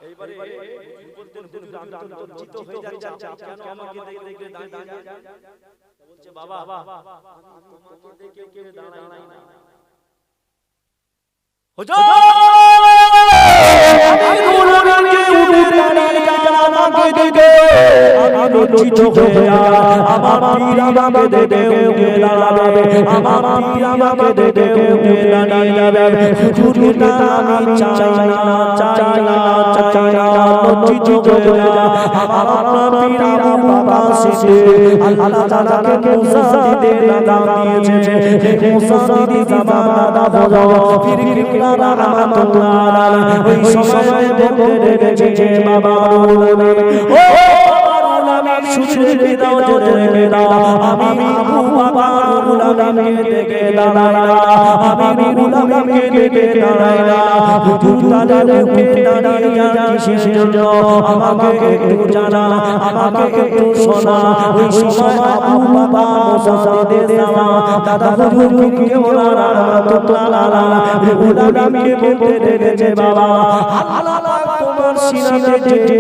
এইবারে বলতেন হুজুর আমি তো লজ্জিত হয়ে যাচ্ছি কেন আমাকে দেখে দাঁড়িয়ে বলছে বাবা আমি তোমাকে দেখে কেউ দাঁড়াই না হুজুর আমি নুরুনকে উঠে দাঁড়িয়ে আমাকে দেখে আমি লজ্জিত হয়ে যাই আমার পীর আমাকে দেখে উঠে দাঁড়াবে আমার পীর আমাকে দেখে উঠে দাঁড়িয়ে যাবে হুজুর না আমি চাই না লজ্জিত হয়ে যাই আমার আপনার পীর বাবা সে আল্লাহ তাআলাকে মুসা দিতে নাম দিয়েছে মুসা দিদি জামানা দাদা পীর কিবলা রাহমাতুল্লাহ আলাইহি ওই সময় বলতে দেখেছে বাবা ও শুনে দাও জোরে রেখে দাও আমি আবু বাবা রুহুল আমিনকে দেখে দাঁড়াই না আমি রুহুল আমিনকে দেখে দাঁড়াই না হুজুর তাহলে উঠে দাঁড়িয়ে যান কিসের জন্য আমাকে একটু জানা আমাকে একটু শোনা ওই সময় আবু বাবা মুসাদ্দিদের জামা দাদা হুজুর কে ওনারা রাহমাতুল্লাহ আলাইহি রুহুল আমিনকে বলতে দেখেছে বাবা আল্লাহ তোমার সিনাতে যে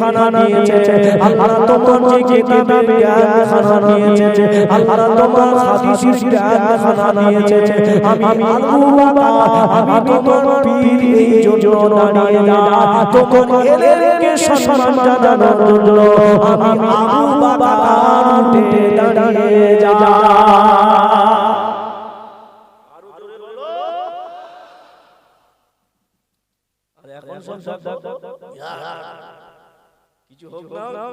খানা নিয়েছে আল্লাহ তোমার যে কিতাবের জ্ঞান খানা নিয়েছে আল্লাহ তোমার হাদিসের জ্ঞান খানা নিয়েছে আমি আবু বাবা আমি তোমার পীর এই জন্য দাঁড়িয়ে যা তোমার এলেমকে সম্মান জানানোর জন্য আমি আবু বাবা উঠে দাঁড়িয়ে যা কিছু হোক না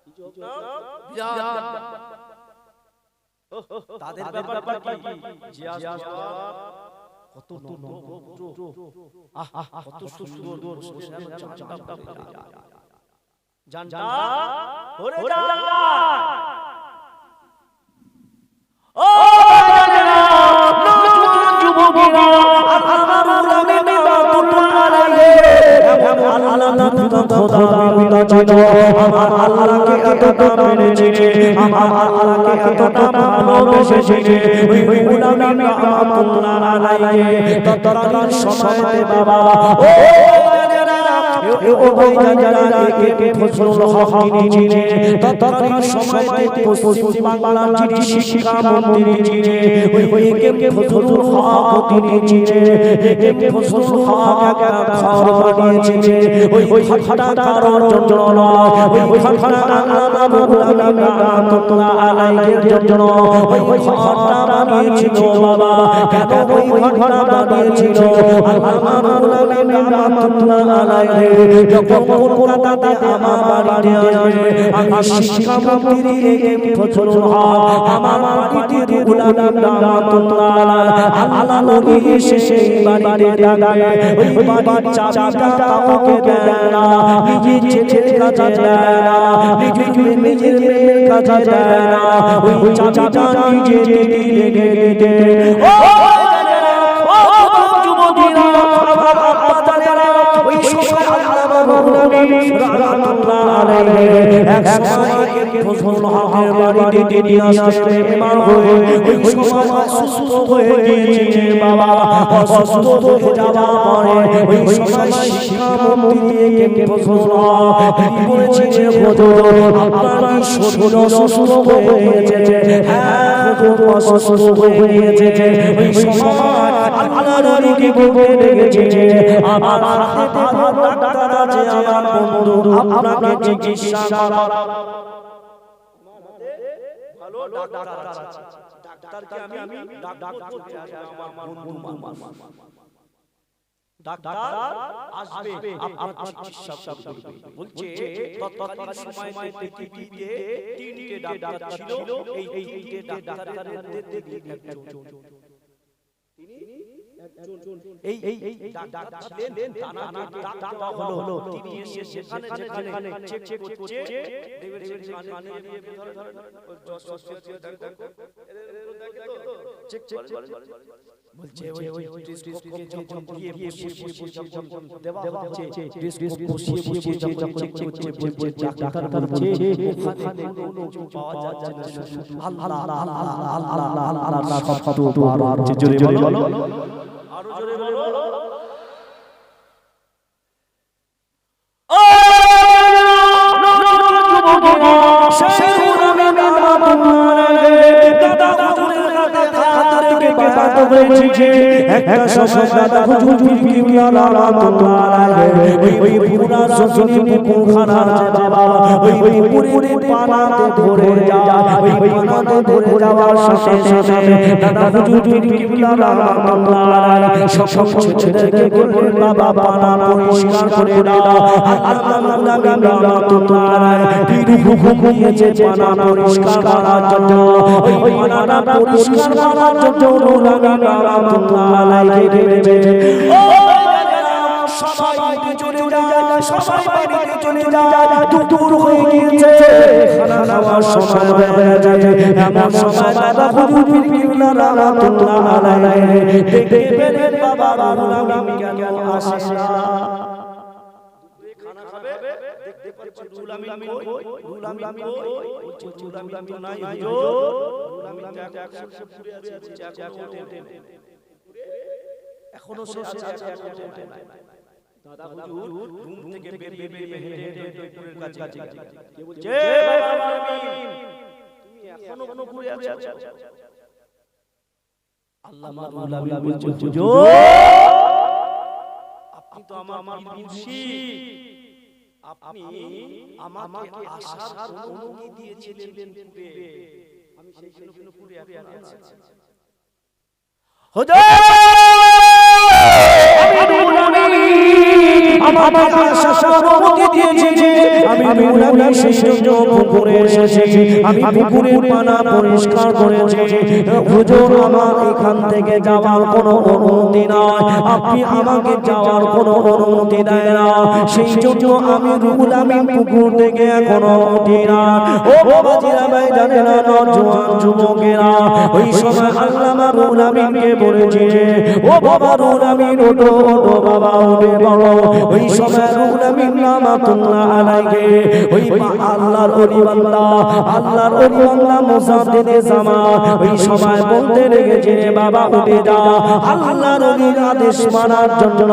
কিছু হোক না তাদের ব্যাপার কি জিয়াস কত কত সুন্দর জানটা ওরে ও যুবকেরা খোদা বিনা ছিল আমার আল্লাহকে এতটা মেনেছে আমার আল্লাহকে এতটা ভালোবেসেছে ওই উলামা রাহমাতুল্লাহ আলাইহি ততকালীন সময়ে বাবা ও ভাইজানেরা কে ফজলুল হক নিয়ে ততকালীন সময়ে পশ্চিম বাংলার যিনি শিক্ষা মন্ত্রী ছিলেন ওই কে ফজলুল হক নিয়ে কে ফজলুল হক খাওয়া বানিয়েছে ওই খাটা কারণ জন্য ওই খাটা আল্লাহ মুআল্লিম রাহমাতুল্লাহ আলাইহির জন্য ওই খাটা বানিয়েছিল বাবা কেন ওই খাটা বানিয়েছিল আল্লাহ মুআল্লিম রাহমাতুল্লাহ আলাইহি যখন কলকাতাতে আমার বাড়িতে আসবে আমি শিক্ষা মন্ত্রী কে ফজলুল হক আমার বাড়িতে উলামা রাহমাতুল্লাহ আলাইহি আল্লাহ নবী এসে সেই বাড়িতে ডাকে ওই বাড়ির চাবিটা কাউকে দেয় না নিজের ছেলের কাছে দেয় না নিজের মেয়ের কাছে দেয় না ওই চাবিটা নিজে দিলে দিতে ও যুবকেরা আমার আব্বাজানেরা ওই সময় আল্লাহ মুআল্লিম রাহমাতুল্লাহ আলাইহি এক সময় ফজলুল হকের বাড়িতে নিয়ে আসতে ইমাম হয়ে ওই সময় অসুস্থ হয়ে গিয়েছে বাবা অসুস্থ হয়ে যাওয়ার পরে ওই সময় শিক্ষা মন্ত্রী কে ফজলুল হক বলেছে হুজুর আপনার কি শরীর অসুস্থ হয়ে গিয়েছে হ্যাঁ হুজুর অসুস্থ হয়ে গিয়েছে ওই সময় আল্লাহর নবী বলতে লেগেছে আমার হাতে ভালো ডাক্তার আছে আমার বন্ধু আপনাকে চিকিৎসা করা ভালো ডাক্তার আছে ডাক্তারকে আমি ডাক্তার বলতে আমার বন্ধু ডাক্তার আসবে আপনার চিকিৎসা করবে বলছে তৎকালীন সময়ে পৃথিবীতে তিনটে ডাক্তার ছিল এই তিনটে ডাক্তারের মধ্যে একজন তিনি এই ডাক্তার ছিলেন তানাকে ডাকা হলো তিনি এসে সেখানে চেক করছে দেবের কানে দিয়ে ধরে দেখো চেক বলছে ওই টেলিস্কোপ যখন দিয়ে বসিয়ে যখন দেওয়া হচ্ছে টেলিস্কোপ বসিয়ে যখন চেক করছে বলছে ডাক্তার বলছে ওখানে কোনো কিছু পাওয়া যাচ্ছে না আল্লাহ আল্লাহ আল্লাহ আল্লাহ সব তো আর জোরে বলো আরো জোরে বলো ও যুবকেরা সেই উলামা রাহমাতুল্লাহ দাদা হুজুরের হাত থেকে বাঁচাত হয়েছে একটা সময় দাদা হুজুর কিবলা রাহমাতুল্লাহ ওই পুরা সজনী পুকুরখানা আছে বাবা ওই পুকুরে পানাতে ধরে যায় ওই পানাতে ধরে যাওয়ার সাথে সাথে দাদা হুজুর কিবলা রাহমাতুল্লাহ সব ছেলেকে বললেন বাবা পানা পরিষ্কার করে দাও আল্লাহ মুআল্লিম রাহমাতুল্লাহ পীর হুকুম দিয়েছে পানা পরিষ্কার করার জন্য ওই পানাটা পরিষ্কার করার জন্য মুআল্লিম রাহমাতুল্লাহ আলাইহি সবাই চলে যায়, সবাই বাড়িতে চলে যায়, দুপুর হয়ে গিয়েছে, খানা খাওয়ার সময় হয়ে যায়। এমন সময় দাদা হুজুর পীর কিবলা রাহমাতুল্লাহ আলাইহি দেখতে পেলেন বাবা রুহুল আমিন কেন আসে না। খানা খাবে, দেখতে পাচ্ছে রুহুল আমিন কই, রুহুল আমিন কই, বলছে রুহুল আমিন তো নাই হুজুর, রুহুল আমিন সে পুরে আছে, এখনো সে আছে, ওঠে নাই। দাদা হুজুর রুম থেকে বেরিয়ে হেঁটে পুরের কাছে কে বলছে বাবা আমিন তুমি এখনো পুরে আছো? আল্লামা রুহুল আমিন বলছে হুজুর আপনি তো আমার মুর্শিদ, আপনি আমাকে আসার অনুমতি দিয়েছিলেন পুরে, আমি সেই জন্য পুরে আছি। হুজুর আমাকে আসার অনুমতি দিয়েছে, আমি রুহুল আমিন সেই জন্য পুকুরে এসেছি, আমি পুকুরের পানা পরিষ্কার করেছি। হুজুর আমার এখান থেকে যাওয়ার কোনো অনুমতি নাই, আপনি আমাকে যাওয়ার কোনো অনুমতি দেন না, সেই জন্য আমি রুহুল আমিন পুকুর থেকে এখনো উঠি না। ও বাবাজিরা ভাই জানে না নওজোয়ান যুবকেরা, ওই সময় আল্লামা রুহুল আমিনকে বলেছে ও বাবা রুহুল আমিন ওঠো ওঠো বাবা উঠে বলো। ওই সময় রুহুল আমিন রাহমাতুল্লাহ আলাইহি ওই আল্লাহর ওলি বান্দা, আল্লাহর ওলি বান্দা মুসাদ্দিদে জামান ওই সময় বলতে লেগেছে বাবা উঠে যা, আল্লাহর ওলির আদেশ মানার জন্য।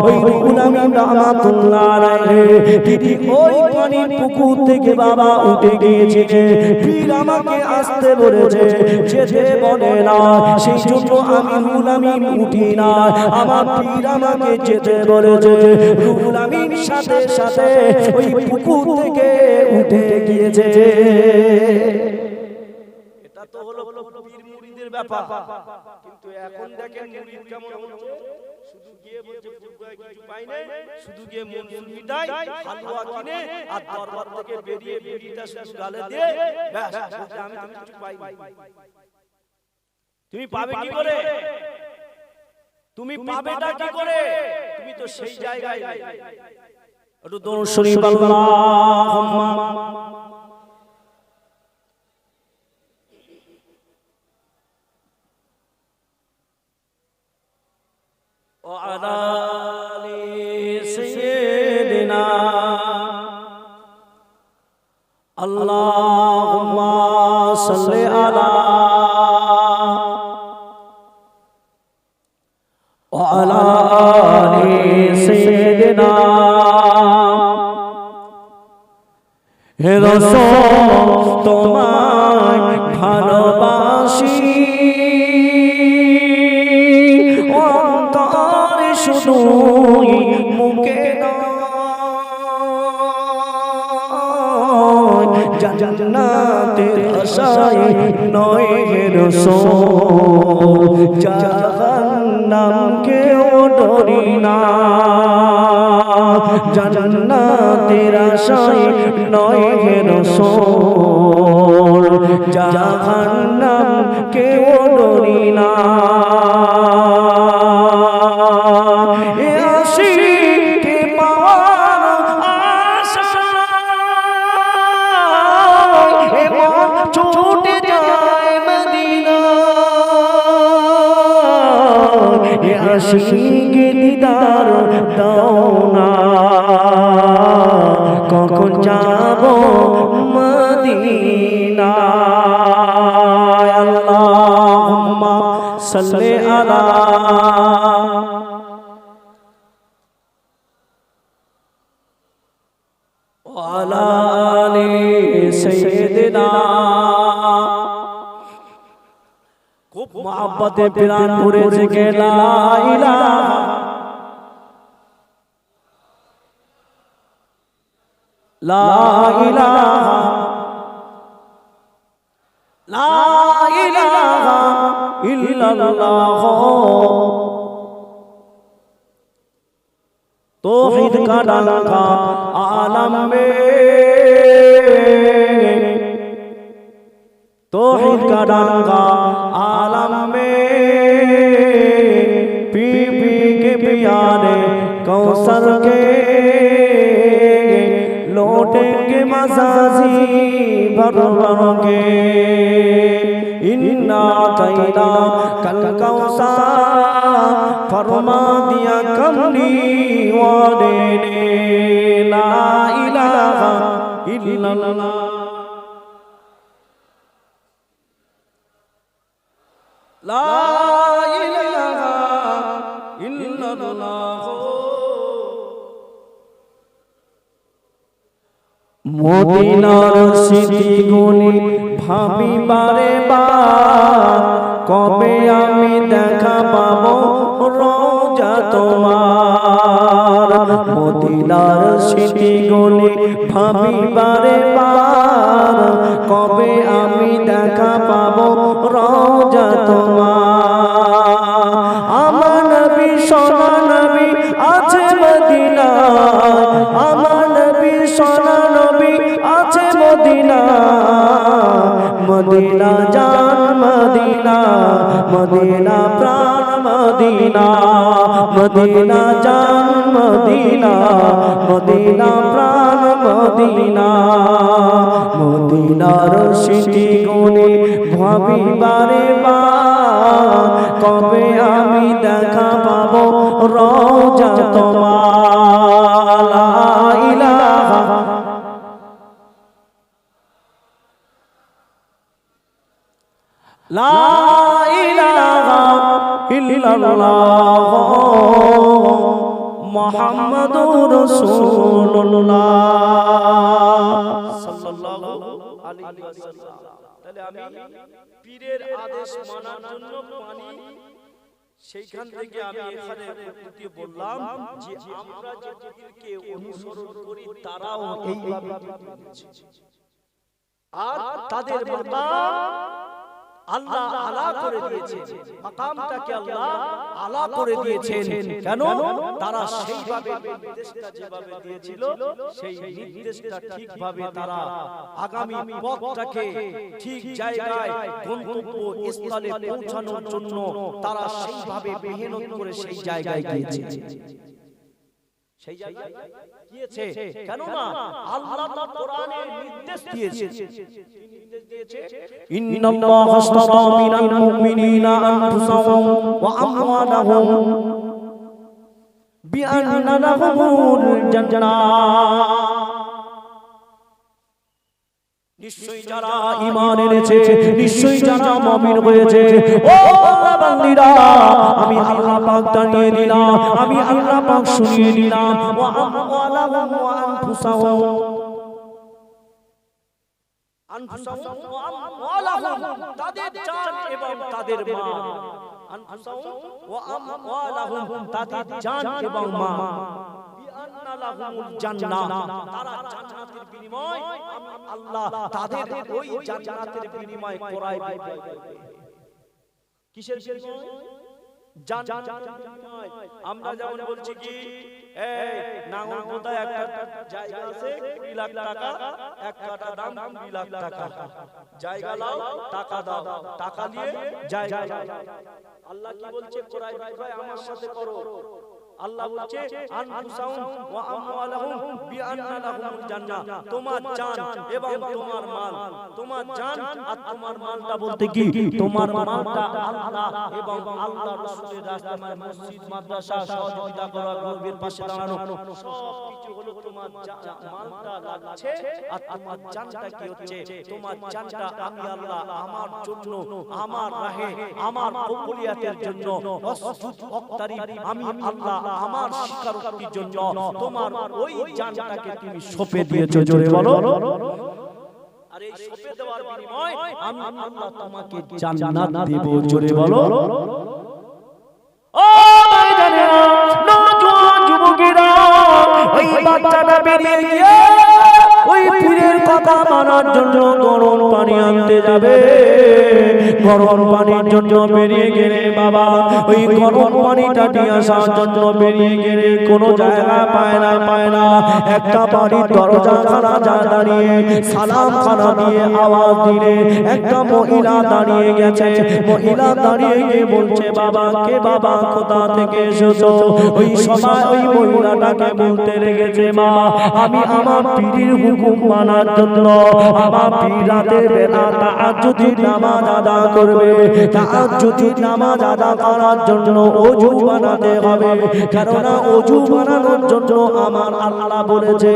ওই রুহুল আমিন রাহমাতুল্লাহ আলাইহি তিনি ওই পানির পুকুর থেকে বাবা উঠে গিয়েছে, পীর আমাকে আসতে বলেছে, যেতে বলে না, সেই জন্য আমি রুহুল আমিন উঠি না, আমার পীর আমাকে যেতে বলেছে। রুহুল আমিন সাথে সাথে ওই পুকুর থেকে উঠে গিয়েছে। এটা তো হলো পীর মুরিদের ব্যাপার, কিন্তু এখন দেখেন মুরিদ কেমন হচ্ছে, শুধু গিয়ে বলছে ফুরফুরায় কিছু পাই নাই, শুধু গিয়ে মনসুর মিটাই হালুয়া কিনে আর দরবার থেকে বেরিয়ে বিড়িটা শুধু গালে দিয়ে ব্যাস বলছে আমি তো কিছু পাই নাই। তুমি পাবে কি করে, তুমি পাবেটা কি করে, তুমি তো সেই জায়গায় নাই। একটু দরুদ শরীফ আল্লাহুম্মা ওয়া আলা আলি সাইয়্যিদিনা আল্লাহুম্মা সাল্লি আলা ওয়া আলা আলি সাইয়্যিদিনা। হে রাসূল তোমায় ভালোবাসি, অন্তরে শুধুই মুখে নয়, জান্নাতের আশায় নয় হে রাসূল, জাহান্নামকেও ডরি না, জান্নাতের আশায় নয় হে রাসূল, জাহান্নামকেও ডরি না। এ আশিকে পাওয়ার আশায় এ মন ছুটে যায় মদিনা, এ আশিকে দিদার দাও না, কখন যাব মদিনা। আল্লাহুম্মা সাল্লি আলা ওয়া আলা আলি সাইয়্যিদিনা। খুব মহব্বতে প্রাণ ভরে থেকে লা ইলাহা লা ইলাহা লা ইলাহা ইল্লাল্লাহ। तौहीद का डंका आलम में, तौहीद का डंका आलम में, पी पी के पियारे कौन कौसर के लौटेंगे मज़ाजी भर भर के इन्ना तैना कल कौसर फरमा दिया कमली वादे ने ला इलाहा इल्लल्लाह ला इलाहा इल्लल्लाह মদিনার স্মৃতিগুলি ভাবি বারে বার কবে আমি দেখা পাবো রোজা তোমার মদিনার স্মৃতিগুলি ভাবি বারে বার কবে আমি দেখা পাবো রোজা তোমার আমার নবী সোনা নবী আছে মদিনায় আমার নবী সোনা নবী আছে মদিনা মদিনা জান মদিনা মদিনা প্রাণ মদিনা মদিনা জান মদিনা মদিনা প্রাণ মদিনা মদিনার স্মৃতিগুলি ভাবি বারে বার কবে আমি দেখা পাবো রোজা তোমার লা ইলাহা লা ইলাহা ইল্লাল্লাহ মুহাম্মাদুর রাসূলুল্লাহ সাল্লাল্লাহু আলাইহি ওয়াসাল্লাম। তাহলে আমি পীরের আদেশ মানার জন্য পানি সেইখান থেকে আমি এখানে দ্বিতীয় বললাম যে আমরা যে পীরকে অনুসরণ করি তারাও এইভাবে আর তাদের মাকাম আল্লাহ আলা করে দিয়েছেন মাকামটাকে আল্লাহ আলা করে দিয়েছেন কেন তারা সেইভাবে নির্দেশটা যেভাবে দিয়েছিল সেই নির্দেশটা ঠিকভাবে তারা আগামী পথটাকে ঠিক জায়গায় গন্তব্যস্থলে পৌঁছানোর জন্য তারা সেইভাবে মেহনত করে সেই জায়গায় গিয়েছে সেই জায়গায় গিয়েছে কেন না আল্লাহ তাআলা কোরআনে নির্দেশ দিয়েছে ইন্নাল্লাহা আশতারা মিনাল মুমিনিনা আনফুসাহুম ওয়া আমওয়ালাহুম বিআন্না লাহুমুল জান্নাহ নিশ্চয়ই যারা ঈমান এনেছে নিশ্চয়ই যারা মুমিন হয়েছে ও আল্লাহ বান্দিরা আমি আল্লাহ পাক জানিয়ে দিলাম আমি আল্লাহ পাক শুনিয়ে দিলাম ওয়া আমওয়ালাহুম ওয়া আনফুসাহুম আনফুসাহুম ওয়া আমওয়ালাহুম তাদের জান এবং তাদের মাল আনফুসাহুম ওয়া আমওয়ালাহুম তাদের জান এবং মাল বিআন্না লাহুমুল জান্নাহ তারা জান্নাতের বিনিময় আমি আল্লাহ তাদের ওই জান্নাতের বিনিময় করাই কিসের বিনিময় জান্নাতের বিনিময় আমরা যেমন বলছি কি এই নাঙ্গলকোটায় একটা জায়গা আছে 20 লাখ টাকা এক কাঠা দাম 20 লাখ টাকা জায়গা নাও টাকা দাও টাকা দিয়ে জায়গা আল্লাহ কি বলছে করাই ভাই আমার সাথে করো আল্লাহ বলছে আনফুসাহুম ওয়া আমওয়ালাহুম বিআন্না লাহুমুল জান্নাহ তোমার জান এবং তোমার মাল তোমার জান আর তোমার মালটা বলতে কি তোমার মালটা আল্লাহ এবং আল্লাহর রাসূলের রাস্তায় মসজিদ মাদ্রাসা সহযোগিতা করা গরিবের পাশে দাঁড়ানো সব কিছু হলো তোমার মালটা লাগছে আর তোমার জানটা কি হচ্ছে তোমার জানটা আমি আল্লাহ আমার জন্য আমার রাহে আমার কবুলিয়াতের জন্য অসুদ অক্তারি আমি আল্লাহ আমার স্বীকারোক্তির জন্য তোমার ওই জানটাকে তুমি সঁপে দিয়েছো জোরে বলো আর এই সঁপে দেওয়ার বিনিময়ে আমি আল্লাহ তোমাকে জান্নাত দেব জোরে বলো ও ভাইজানেরা নওজোয়ান যুবকেরা ওই বাচ্চাটা বেরিয়ে গিয়ে ওই পীরের কথা মানার জন্য গরম পানি আনতে যাবে গরম পানির জন্য বেরিয়ে গেলে বাবা ওই গরম পানিটা নিয়ে আসার জন্য বেরিয়ে গেলে কোনো জায়গা পায় না একটা বাড়ির দরজা খানা দাঁড়িয়ে সালাম খানা দিয়ে আওয়াজ দিলে একটা মহিলা দাঁড়িয়ে গেছে। মহিলা দাঁড়িয়ে গিয়ে বলছে, বাবা কে বাবা, কোথা থেকে এসেছো? ওই সময় ওই মহিলাটাকে বলতে লেগেছে, মা আমি আমার পীরের হুকুম মানার জন্য আমার পীর রাতের বেলা তাহাজ্জুদের নামাজ আদা করবে, তাহাজ্জুদের নামাজ আদা করার জন্য ওযু বানাতে হবে। কেননা ওযু বানানোর জন্য আমার আল্লাহ বলেছে,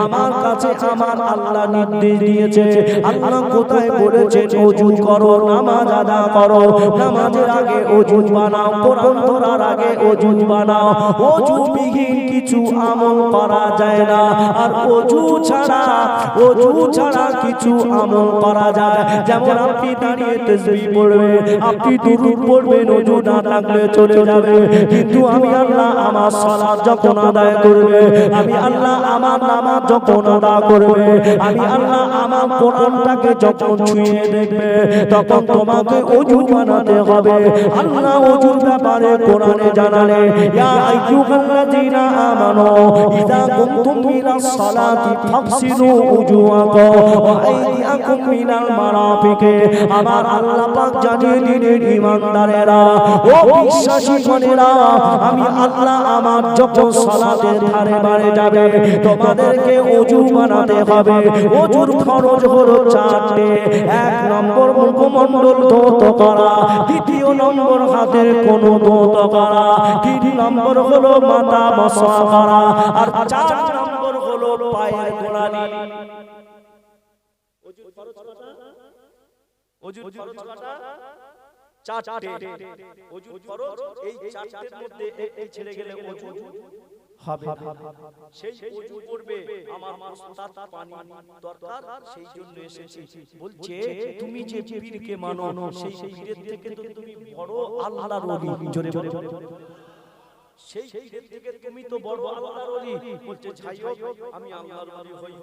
আমার কাছে আমার আল্লাহ নির্দেশ দিয়েছে। আল্লাহ কোথায় বলেছে ওযু করো, নামাজ আদা করো, নামাজের আগে ওযু বানাও, কোরআন পড়ার আগে ওযু বানাও। ওযু বিহীন কিছু আমল করা যায় না, আর ওযু ছাড়া কিছু আমল করা যায়। যেমন আপনি দাঁড়িয়ে তাসবিহ পড়বেন, আপনি দুরূদ পড়বেন, ওযু না থাকলে চলে যাবে। কিন্তু আমি আল্লাহ আমার সালাত যখন আদায় করবে, আমি আল্লাহ আমার নামাজ যখন আদা করবে, আমি আল্লাহ আমার কোরআনটাকে যখন ছুঁয়ে দেখবে, তখন তোমাকে ওযু বানাতে হবে। আল্লাহ ওযুর ব্যাপারে কোরআনে জানালে, ইয়া আইয়ুহাল্লাযীনা আমানু ইযা কুমতুম ইলাস সালাতি ফাগসিলু উজুহাকুম ওয়া আইদিয়াকুম মিনাল মারাফিক। আমার আল্লাহ পাক জানিয়ে দিলেন, ঈমানদারেরা ও বিশ্বাসীগণেরা, আমি আল্লাহ আমার যখন সালাতের ধারে বারে যাবে, তোমাদেরকে ওযু বানাতে হবে। ওযুর ফরজ হলো চারটে। এক নম্বর মুখমণ্ডল ধৌত করা, দ্বিতীয় নম্বর হাতের কোনো ধৌত করা, তিন নম্বর হলো মাথা মাসা করা, আর চার নম্বর হলো পায়ের গোড়ালি। ওযুর ফরজ কটা? ওযুর ফরজ কটা? চারটে। ওযুর ফরজ এই চারটির মধ্যে একটি ছেড়ে গেলে ওযু হবে। সেই ওযু করবে আমার মুস্তাত পানি দরকার, সেই জন্য এসেছি। বলছে তুমি যে পীরকে মানো, সেই পীরের থেকে তো তুমি বড় আল্লাহর ওলি। জোরে বলো, সেই পীরের থেকে তুমি তো বড় আল্লাহর ওলি। বলছে যাই হোক, আমি আল্লাহর ওলি হই,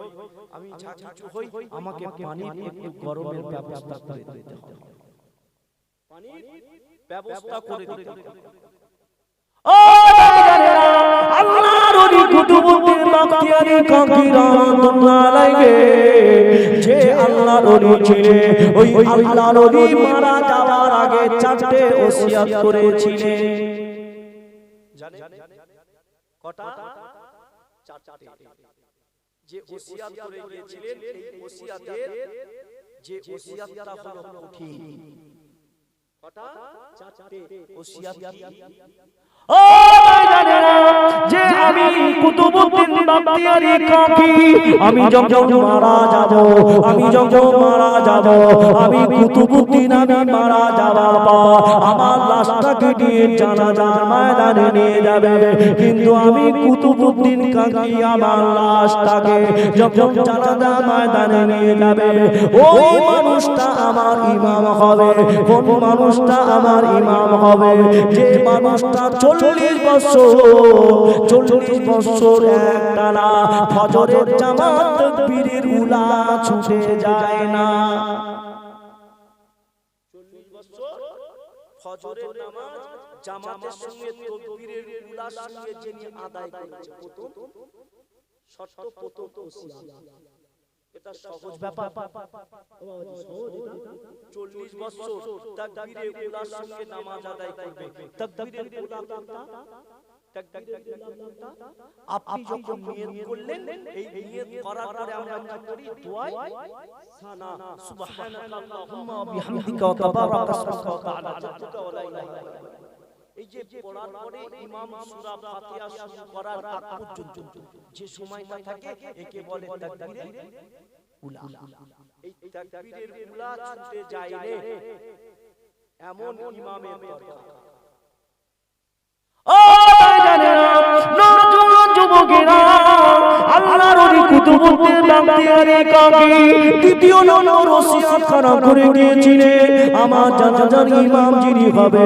আমি যা কিছু হই, আমাকে পানির একটু গরমের ব্যবস্থা করে দিতে হবে। পানির ব্যবস্থা করে দিতে হবে। ও আল্লাহর ওলি কুতুবুদ্দিন বাখতিয়ারি কাকি রাহমাতুল্লাহ আলাইহি, যে আল্লাহর ওলি ছিলেন, ওই আল্লাহর ওলি মারা যাওয়ার আগে চারটে ওসিয়ত করেছিলেন। জানেন কটা? চারটে। যে ওসিয়ত করে গিয়েছিলেন, এই ওসিয়তের যে ওসিয়তটা হলো কঠিন। কটা? চারটে ওসিয়ত। ও জানেনা যে আমি কুতুবুদ্দিন বাখতিয়ারি কাকি, আমি যখন মারা যাব, আমি কুতুবুদ্দিন আমি মারা যাওয়ার পর আমার লাশটাকে নিয়ে জানাজার ময়দানে নিয়ে যাবে। কিন্তু আমি কুতুবুদ্দিন কাকি আমার লাশটাকে যখন জানাজার ময়দানে নিয়ে যাবে, ওই মানুষটা আমার ইমাম হবে। কোন মানুষটা আমার ইমাম হবে? যে মানুষটা 40 বছর একটানা ফজরের জামাত তাকবীরের উলা ছুটে যায় না। 40 বছর ফজরের নামাজ জামাতের সঙ্গে তাকবীরের উলার সঙ্গে যিনি আদায় করেছে, প্রথম ওসিয়ত। এটা সহজ ব্যাপার? 40 বছর তাকবীরের উলার সঙ্গে নামাজ আদায় করবে। তাকবীরের উলা কোনটা? আপনি যখন নিয়ত করলেন, এই নিয়ত করার পরে আমরা কি করি? দোয়া সানা সুবহানাকাল্লাহুম্মা ওয়া বিহামদিকা ওয়া তাবারাকা ইসমুকা ওয়া তাআলা জাদ্দুকা ওয়া লা ইলাহা ইল্লা আনতা। এই যে পড়ার পরে ইমাম সূরা ফাতিহা শুরু করার আগ পর্যন্ত যে সময়টা থাকে, একে বলে তাকবীরের উলা। এই তাকবীরের উলা ছুটে যায় রে, এমন ইমামের দরকার। ও জানেনা নওজোয়ান যুবকেরা, আল্লাহর ওলি কুতুবুদ্দিন বাখতিয়ারি কাকি দ্বিতীয় নম্বর ওসিয়ত খানা করে গিয়েছিলেন আমার জানাজার ইমাম যিনি হবে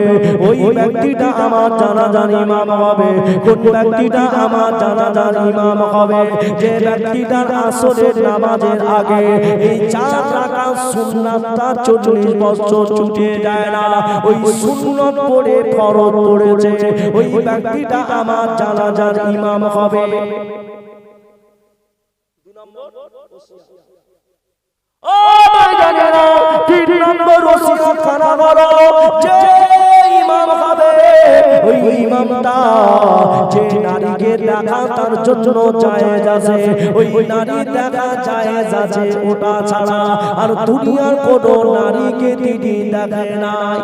ওই ব্যক্তিটা আমার জানাজার ইমাম হবে। কোন ব্যক্তিটা আমার জানাজার ইমাম হবে? যে ব্যক্তিটার আসরের নামাজের আগে এই 4 রাকাত সুন্নাতটা 40 বছর ছুটে যায় না, ওই সুন্নাত পড়ে ফরজ পড়েছে, ওই ব্যক্তিটা আমার জানাজার ইমাম হবে। 2 নম্বর ও ভাইজানেরা, 3 নম্বর ওসিয়ত খানা হলো যে ইমাম হবে ওই ইমামটা যে নারীকে দেখা তার জন্য জায়েজ আছে, ওই নারী দেখা জায়েজ আছে, ওটা ছাড়া আর দুনিয়ার কোনো নারীকে তিনি দেখে নাই।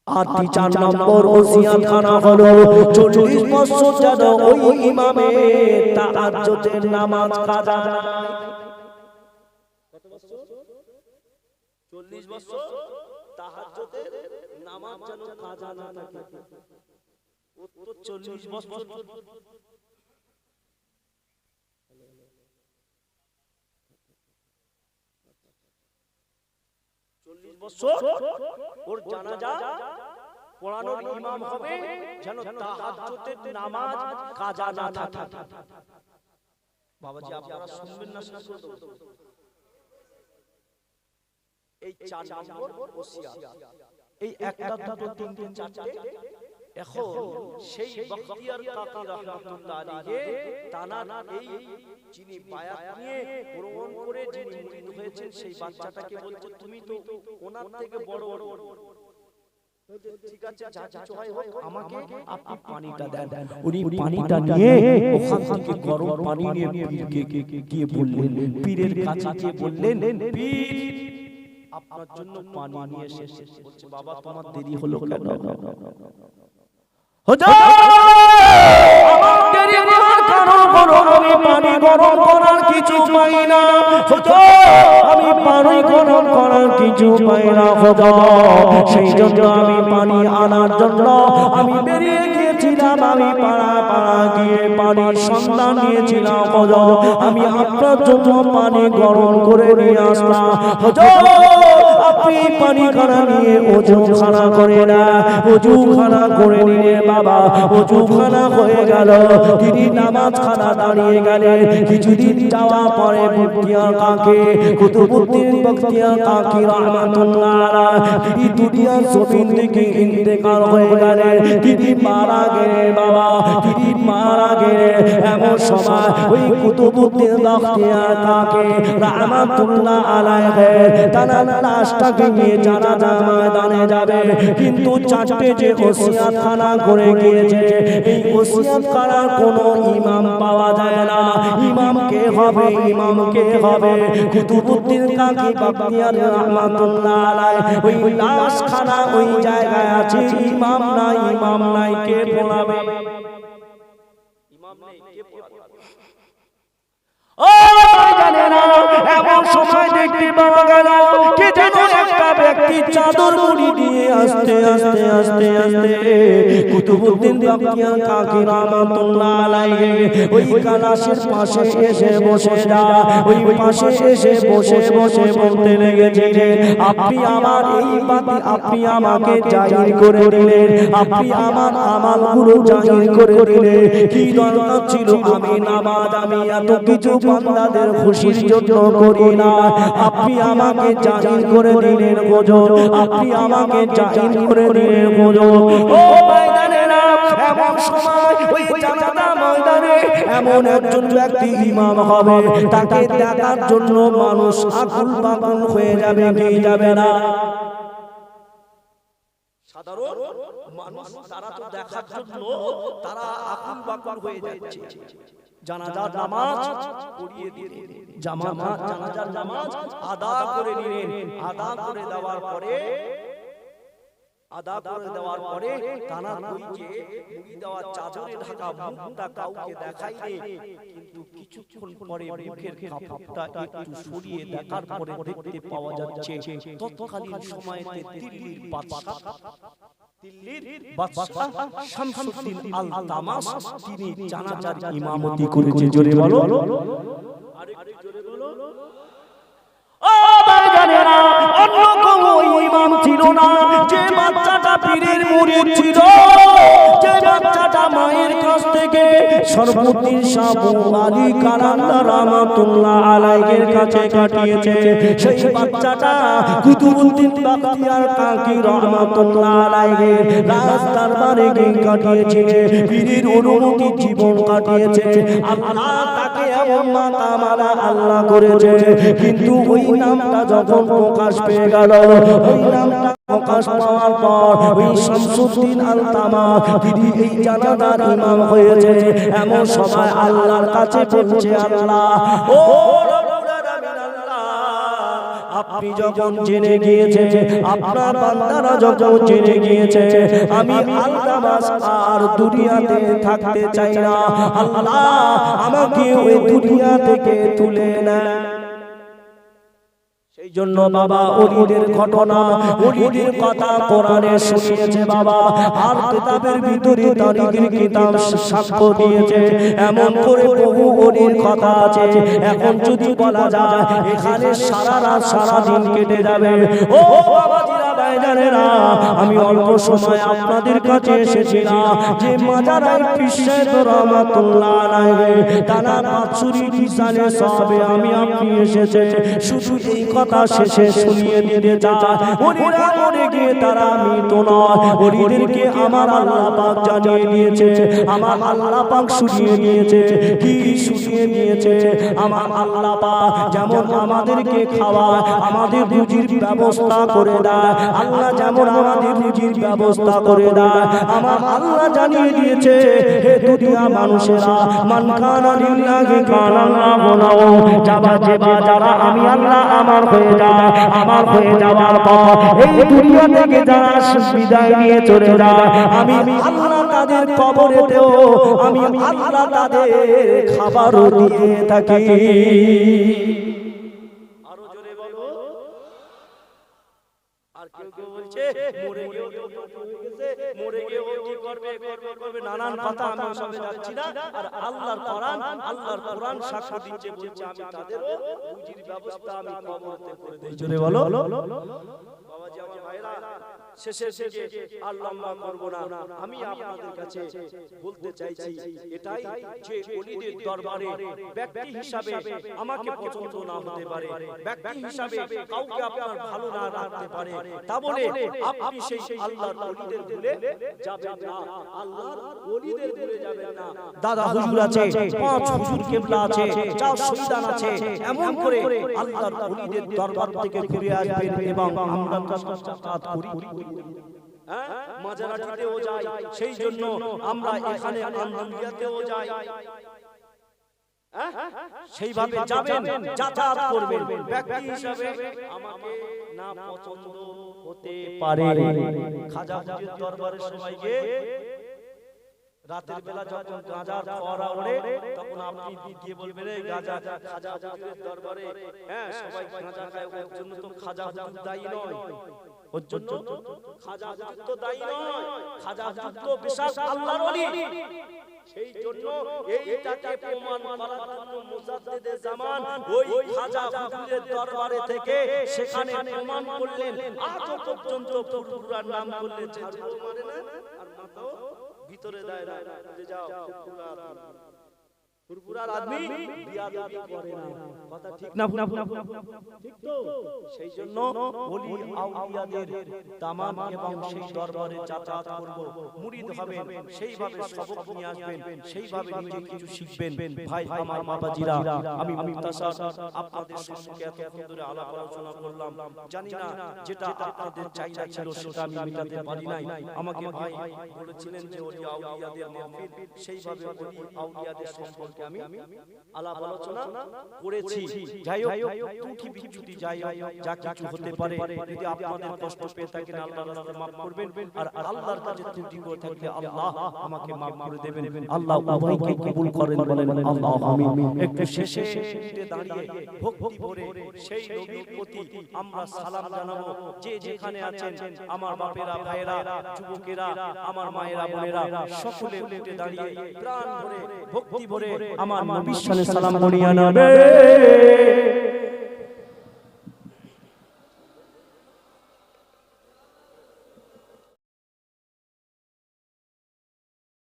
আর 4 নম্বর ওসিয়ত খানা হলো 40 বছর যেন ওই ইমামের তাহাজ্জুদের নামাজ কাজা না। কত বছর? 40 বছর তাহাজ্জুদের নামাজ যেন কাজা না থাকে। ও তো 40 বছর ওর জানাজা পড়ানোর ইমাম হবে যেন তাহাজ্জুদের নামাজ কাজা না থাকে। বাবাজি আপনারা শুনবেন না শুনতে? এই 4 নম্বর ওসিয়ত, এই একটা দুটো তিনটে চারটে। এখন সেই বখতিয়ার কাকি রাহমাতুল্লাহ আলাইহি তানার এই যিনি বায়াত নিয়ে গ্রহণ করে যিনি মুরিদ হয়েছেন সেই বাচ্চাটাকে বলছে তুমি তো ওনার থেকে বড়, ঠিক আছে যা কিছু হয় হোক আমাকে আপনি পানিটা দেন। উনি পানিটা নিয়ে ওখান থেকে গরম পানি নিয়ে পীরকে গিয়ে বললেন, পীরের কাছে গিয়ে বললেন, পীর আপনার জন্য পানি নিয়ে এসেছে। বলছে বাবা তোমার দেরি হলো কেন? হুজুর আমার দেরি হওয়ার কারণ হলো আমি পানি গরম করার কিছু পাই না। হুজুর আমি পানি গরম করার কিছু পাই না হুজুর, সেই জন্য আমি পানি আনার জন্য আমি বেরিয়ে গিয়েছিলাম। আমি পাড়া পাড়া গিয়ে পানির সন্ধান নিয়েছিলাম হুজুর, আমি আপনার জন্য পানি গরম করে নিয়ে আসলাম। হুজুর আপনি পানি খানা নিয়ে ওযু খানা করে না, ওযু খানা করে নিয়ে বাবা ওযু খানা হয়ে গেল, তিনি নামাজ খানা দাঁড়িয়ে গেলেন। কিছুদিন যাওয়া পরে বখতিয়ার কাকি কুতুবউদ্দিন বখতিয়ার কাকি রাহমাতুল্লাহ আলাইহি তিনি দুনিয়ার জমিন থেকে ইন্তেকাল হয়ে গেলেন। তিনি মারা গেলেন বাবা, তিনি মারা গেলেন। এমন সময় ওই কুতুবউদ্দিন বখতিয়ার কাকি রাহমাতুল্লাহ আলাইহি তার লাশটাকে নিয়ে জানাজা ময়দানে যাবে, কিন্তু 4টে যে ওসিয়ত খানা করে গিয়েছে এই ওসিয়ত খানার কোনো ইমাম পাওয়া যায় না। ইমাম কে হবে? ইমাম কে হবে? কুতুবউদ্দিন কাকি বখতিয়ার রাহমাতুল্লাহ আলাইহি ওই লাশ খানা ওই জায়গায় আছে, ইমাম নাই, ইমাম নাই, কে পড়াবে? ইমাম নেই, কে পড়াবে? ও জানেনা এমন সময় দেখতে পাওয়া গেল কে যেন একটা ব্যক্তি চাদর মুড়ি দিয়ে আস্তে আস্তে আস্তে আস্তে কুতুবউদ্দিন বখতিয়ার কাকি রাহমাতুল্লাহ আলাইহি ওই কালাশের পাশে এসে বসে যায়। ওই পাশে এসে বসে বসে বলতে লেগেছিলেন, আপনি আমার এই বাতি আপনি আমাকে জাহির করে দিলেন, আপনি আমার আমালগুলো জাহির করে দিলেন। কি দরকার ছিল? আমি নামাজ আমি এত কিছু বান্দাদের খুশির জন্য করি না, আপনি আমাকে জাহির করে দিলেন হুজুর, আপনি আমাকে জাহির করে দিলেন হুজুর। ও ভাইজানেরা এমন সময় ওই জানাজা ময়দানে এমন একজন ব্যক্তি ইমাম হবে, তাকে দেখার জন্য মানুষ আকুল পাকুল হয়ে যাবে, কি যাবে না? সাধারণ মানুষ তারা তো দেখার জন্য তারা আকুল পাকুল হয়ে যাচ্ছে। জানাজার নামাজ পড়িয়ে দিলেন, জানাজার নামাজ আদা করে নিলেন। আদা করে দেওয়ার পরে তানার ওই যে মুড়ি দেওয়া চাদরে ঢাকা মুখটা কাউকে দেখাইলে, কিন্তু কিছুক্ষণ পরে মুখের কাপড়টা একটু সরিয়ে দেখার পরে দেখতে পাওয়া যাচ্ছে তৎকালীন সময়তে দিল্লির বাদশা দিল্লির বাদশাহ শামসুদ্দিন আল তামাস তিনি জানাজার ইমামতি করেছে। জোরে বলো, আরেকটু জোরে বলো। ও ভাইজানেরা, অন্য কোনো ইমাম ছিল না। যে বাচ্চাটা পীরের মুরিদ ছিল, যে বাচ্চাটা মায়ের কাছ থেকে সর্বদিন সাবু আলী কারান্দা রাহমাতুল্লাহ আলাইহির কাছে কাটিয়েছে, সেই বাচ্চাটা কুতুবউদ্দিন বাখতিয়ার কাকি রাহমাতুল্লাহ আলাইহি রাজ দরবারে গিয়ে কাটিয়েছে, পীরের অনুমতি জীবন কাটিয়েছে। আল্লাহ তাকে এমন মাতামালা আল্লাহ করেছে, কিন্তু ওই নামটা যখন প্রকাশ পেয়ে গেল, ওই নামটা প্রকাশ পাওয়ার পর ওই শামসুদ্দিন আল তামাস তিনি এই জানাজার ইমাম হয়েছে। এমন সবাই আল্লাহর কাছে বলছে, আল্লাহ ও আপনি যখন জেনে গিয়েছে, আপনার বান্দারা যখন জেনে গিয়েছে আমি আল তামাস আর দুনিয়াতে থাকতে চাই না, আল্লাহ আমাকে ওই দুনিয়া থেকে তুলে নেন। সেই জন্য বাবা ওলিদের ঘটনা, ওলিদের কথা কোরআনে শুনিয়েছে বাবা, আর কিতাবের ভিতরে তারিখের কিতাব সাক্ষ্য দিয়েছে। এমন করে বহু ওলির কথা আছে, এখন যদি বলা যায় এখানে সারা রাত সারা দিন কেটে যাবে। ও বাবাজিরা ভাইজানেরা, আমি অল্প সময় আপনাদের কাছে এসেছিলাম যে মাজারায় পীর সাহেব রাহমাতুল্লাহ আলাইহি টানা 500 সালে সবে আমি আপনি এসেছে, শুধু এই কথা শেষে শুনিয়ে দিতে চায়, ওলিরা মরে গিয়ে তারা মৃত নয়। ওলিদেরকে আমার আল্লাহ পাক জানিয়ে দিয়েছে, আমার আল্লাহ পাক শুনিয়ে দিয়েছে। কি শুনিয়ে দিয়েছে? আমার আল্লাহ পাক যেমন আমাদেরকে খাওয়ায়, আমাদের রুজির ব্যবস্থা করে দেয়, আল্লাহ যেমন আমাদের রুজির ব্যবস্থা করে দেয়, আমার আল্লাহ জানিয়ে দিয়েছে, হে দুনিয়া মানুষেরা, মান কানা লিল্লাহি কানা আল্লাহু যারা আমি আল্লাহ আমার হয়ে যায়, আমার হয়ে যাওয়ার পর এই দুনিয়া থেকে যারা বিদায় নিয়ে চলে যায়, আমি আল্লাহ তাদের কবরেতেও আমি আল্লাহ তাদের খাবারও দিয়ে থাকি। আরো জোরে বলো। আর কেউ কেউ বলছে মরে গিয়েও মরে গিয়ে ও কি করবে করবে নানান কথা, আমি সবে যাচ্ছি না। আর আল্লাহর কোরআন সাক্ষ্য দিচ্ছে, বলছে আমি তাদেরও রুজির ব্যবস্থা আমি কবরেতে করে দেই। জোরে বলো। বাবাজি আমার ভাইরা, শেষের দিকে আর লম্বা করব না, আমি আপনাদের কাছে বলতে চাইছি এটাই যে ওলিদের দরবারে ব্যক্তি হিসাবে আমাকে পছন্দ না হতে পারে, ব্যক্তি হিসাবে কাউকে আপনার ভালো না লাগতে পারে, তা বলে আপনি সেই আল্লাহর ওলিদের ভুলে যাবেন না, আল্লাহর ওলিদের ভুলে যাবেন না। দাদা হুজুর আছে, 5 হুজুর কেবলা আছে, 4 শহীদান আছে, এমন করে আল্লাহর ওলিদের দরবার থেকে ঘুরে আসবেন এবং আমরা সাক্ষাৎ করি। মাজারাটিতেও যাই, সেই জন্য আমরা এখানে আন্দুলিয়াতেও যাই। সেইভাবে যাবেন, যাতায়াত করবেন। ব্যক্তি হিসাবে আমাকে না পছন্দ হতে পারে। খাজা হুজুর দরবারে সবাই গিয়ে রাতের বেলা যখন গাঁজার ফোয়ারা ওড়ে, তখন আপনি গিয়ে বলবেন এই গাঁজা খাজা হুজুরের দরবারে, হ্যাঁ সবাই গাঁজা খায়, ওর জন্য তো খাজা হুজুর দায়ী নয়, ওর জন্য খাজা হুজুর তো দায়ী নয়, খাজা হুজুর তো বিশাল আল্লাহর ওলি। সেই জন্য এইটাকে প্রমাণ করার জন্য মুজাদ্দিদে জামান ওই খাজা হুজুরের দরবারে থেকে সেখানে প্রমাণ করলেন, আজ পর্যন্ত ফুরফুরার নাম করলে ঝাড়ু মারে না আর মাথাও ভিতরে দেয় না, যে যাও ফুরফুরার আদমি বিয়াদবি করে না। কথা ঠিক না? ঠিক তো? সেই জন্য ওলি আউলিয়াদের তামাম এবং সেই দরবারে যাতায়াত করব, মুরিদ হবেন, সেইভাবে সবক নিয়ে আসবেন, সেইভাবে নিজে কিছু শিখবেন। ভাই আমার বাবাজিরা, আমি মুক্তাসার আপনাদের সঙ্গে এতক্ষণ ধরে আলাপ আলোচনা করলাম, জানি না যেটা আপনাদের চাহিদা ছিল সেটা আমি মেটাতে পারি নাই। আমাকে ভাই বলেছিলেন যে ওলি আউলিয়াদের মাহফিল, সেইভাবে ওলি আউলিয়াদের সম্পর্কে আমি আলাপ আলোচনা করেছি। যাই হোক, ত্রুটি বিচ্যুতি যাই হোক, যা কিছু হতে পারে, যদি আপনাদের কষ্ট পেয়ে থাকেন আল্লাহ রাস্তায় মাফ করবেন, আর আল্লাহর কাছে ত্রুটি করে থাকলে আল্লাহ আমাকে মাফ করে দেবেন। আল্লাহ উভয়কে কবুল করেন, বলেন আল্লাহ আমিন। একটু শেষে দাঁড়িয়ে ভক্তি ভরে সেই নবীর প্রতি আমরা সালাম জানাবো। যে যেখানে আছেন আমার বাপেরা, ভাইয়েরা, যুবকেরা, আমার মায়েরা, বোনেরা, সকলে উঠে দাঁড়িয়ে প্রাণ ভরে ভক্তি ভরে আমার নবীর সালাম বলিয়া নাবে।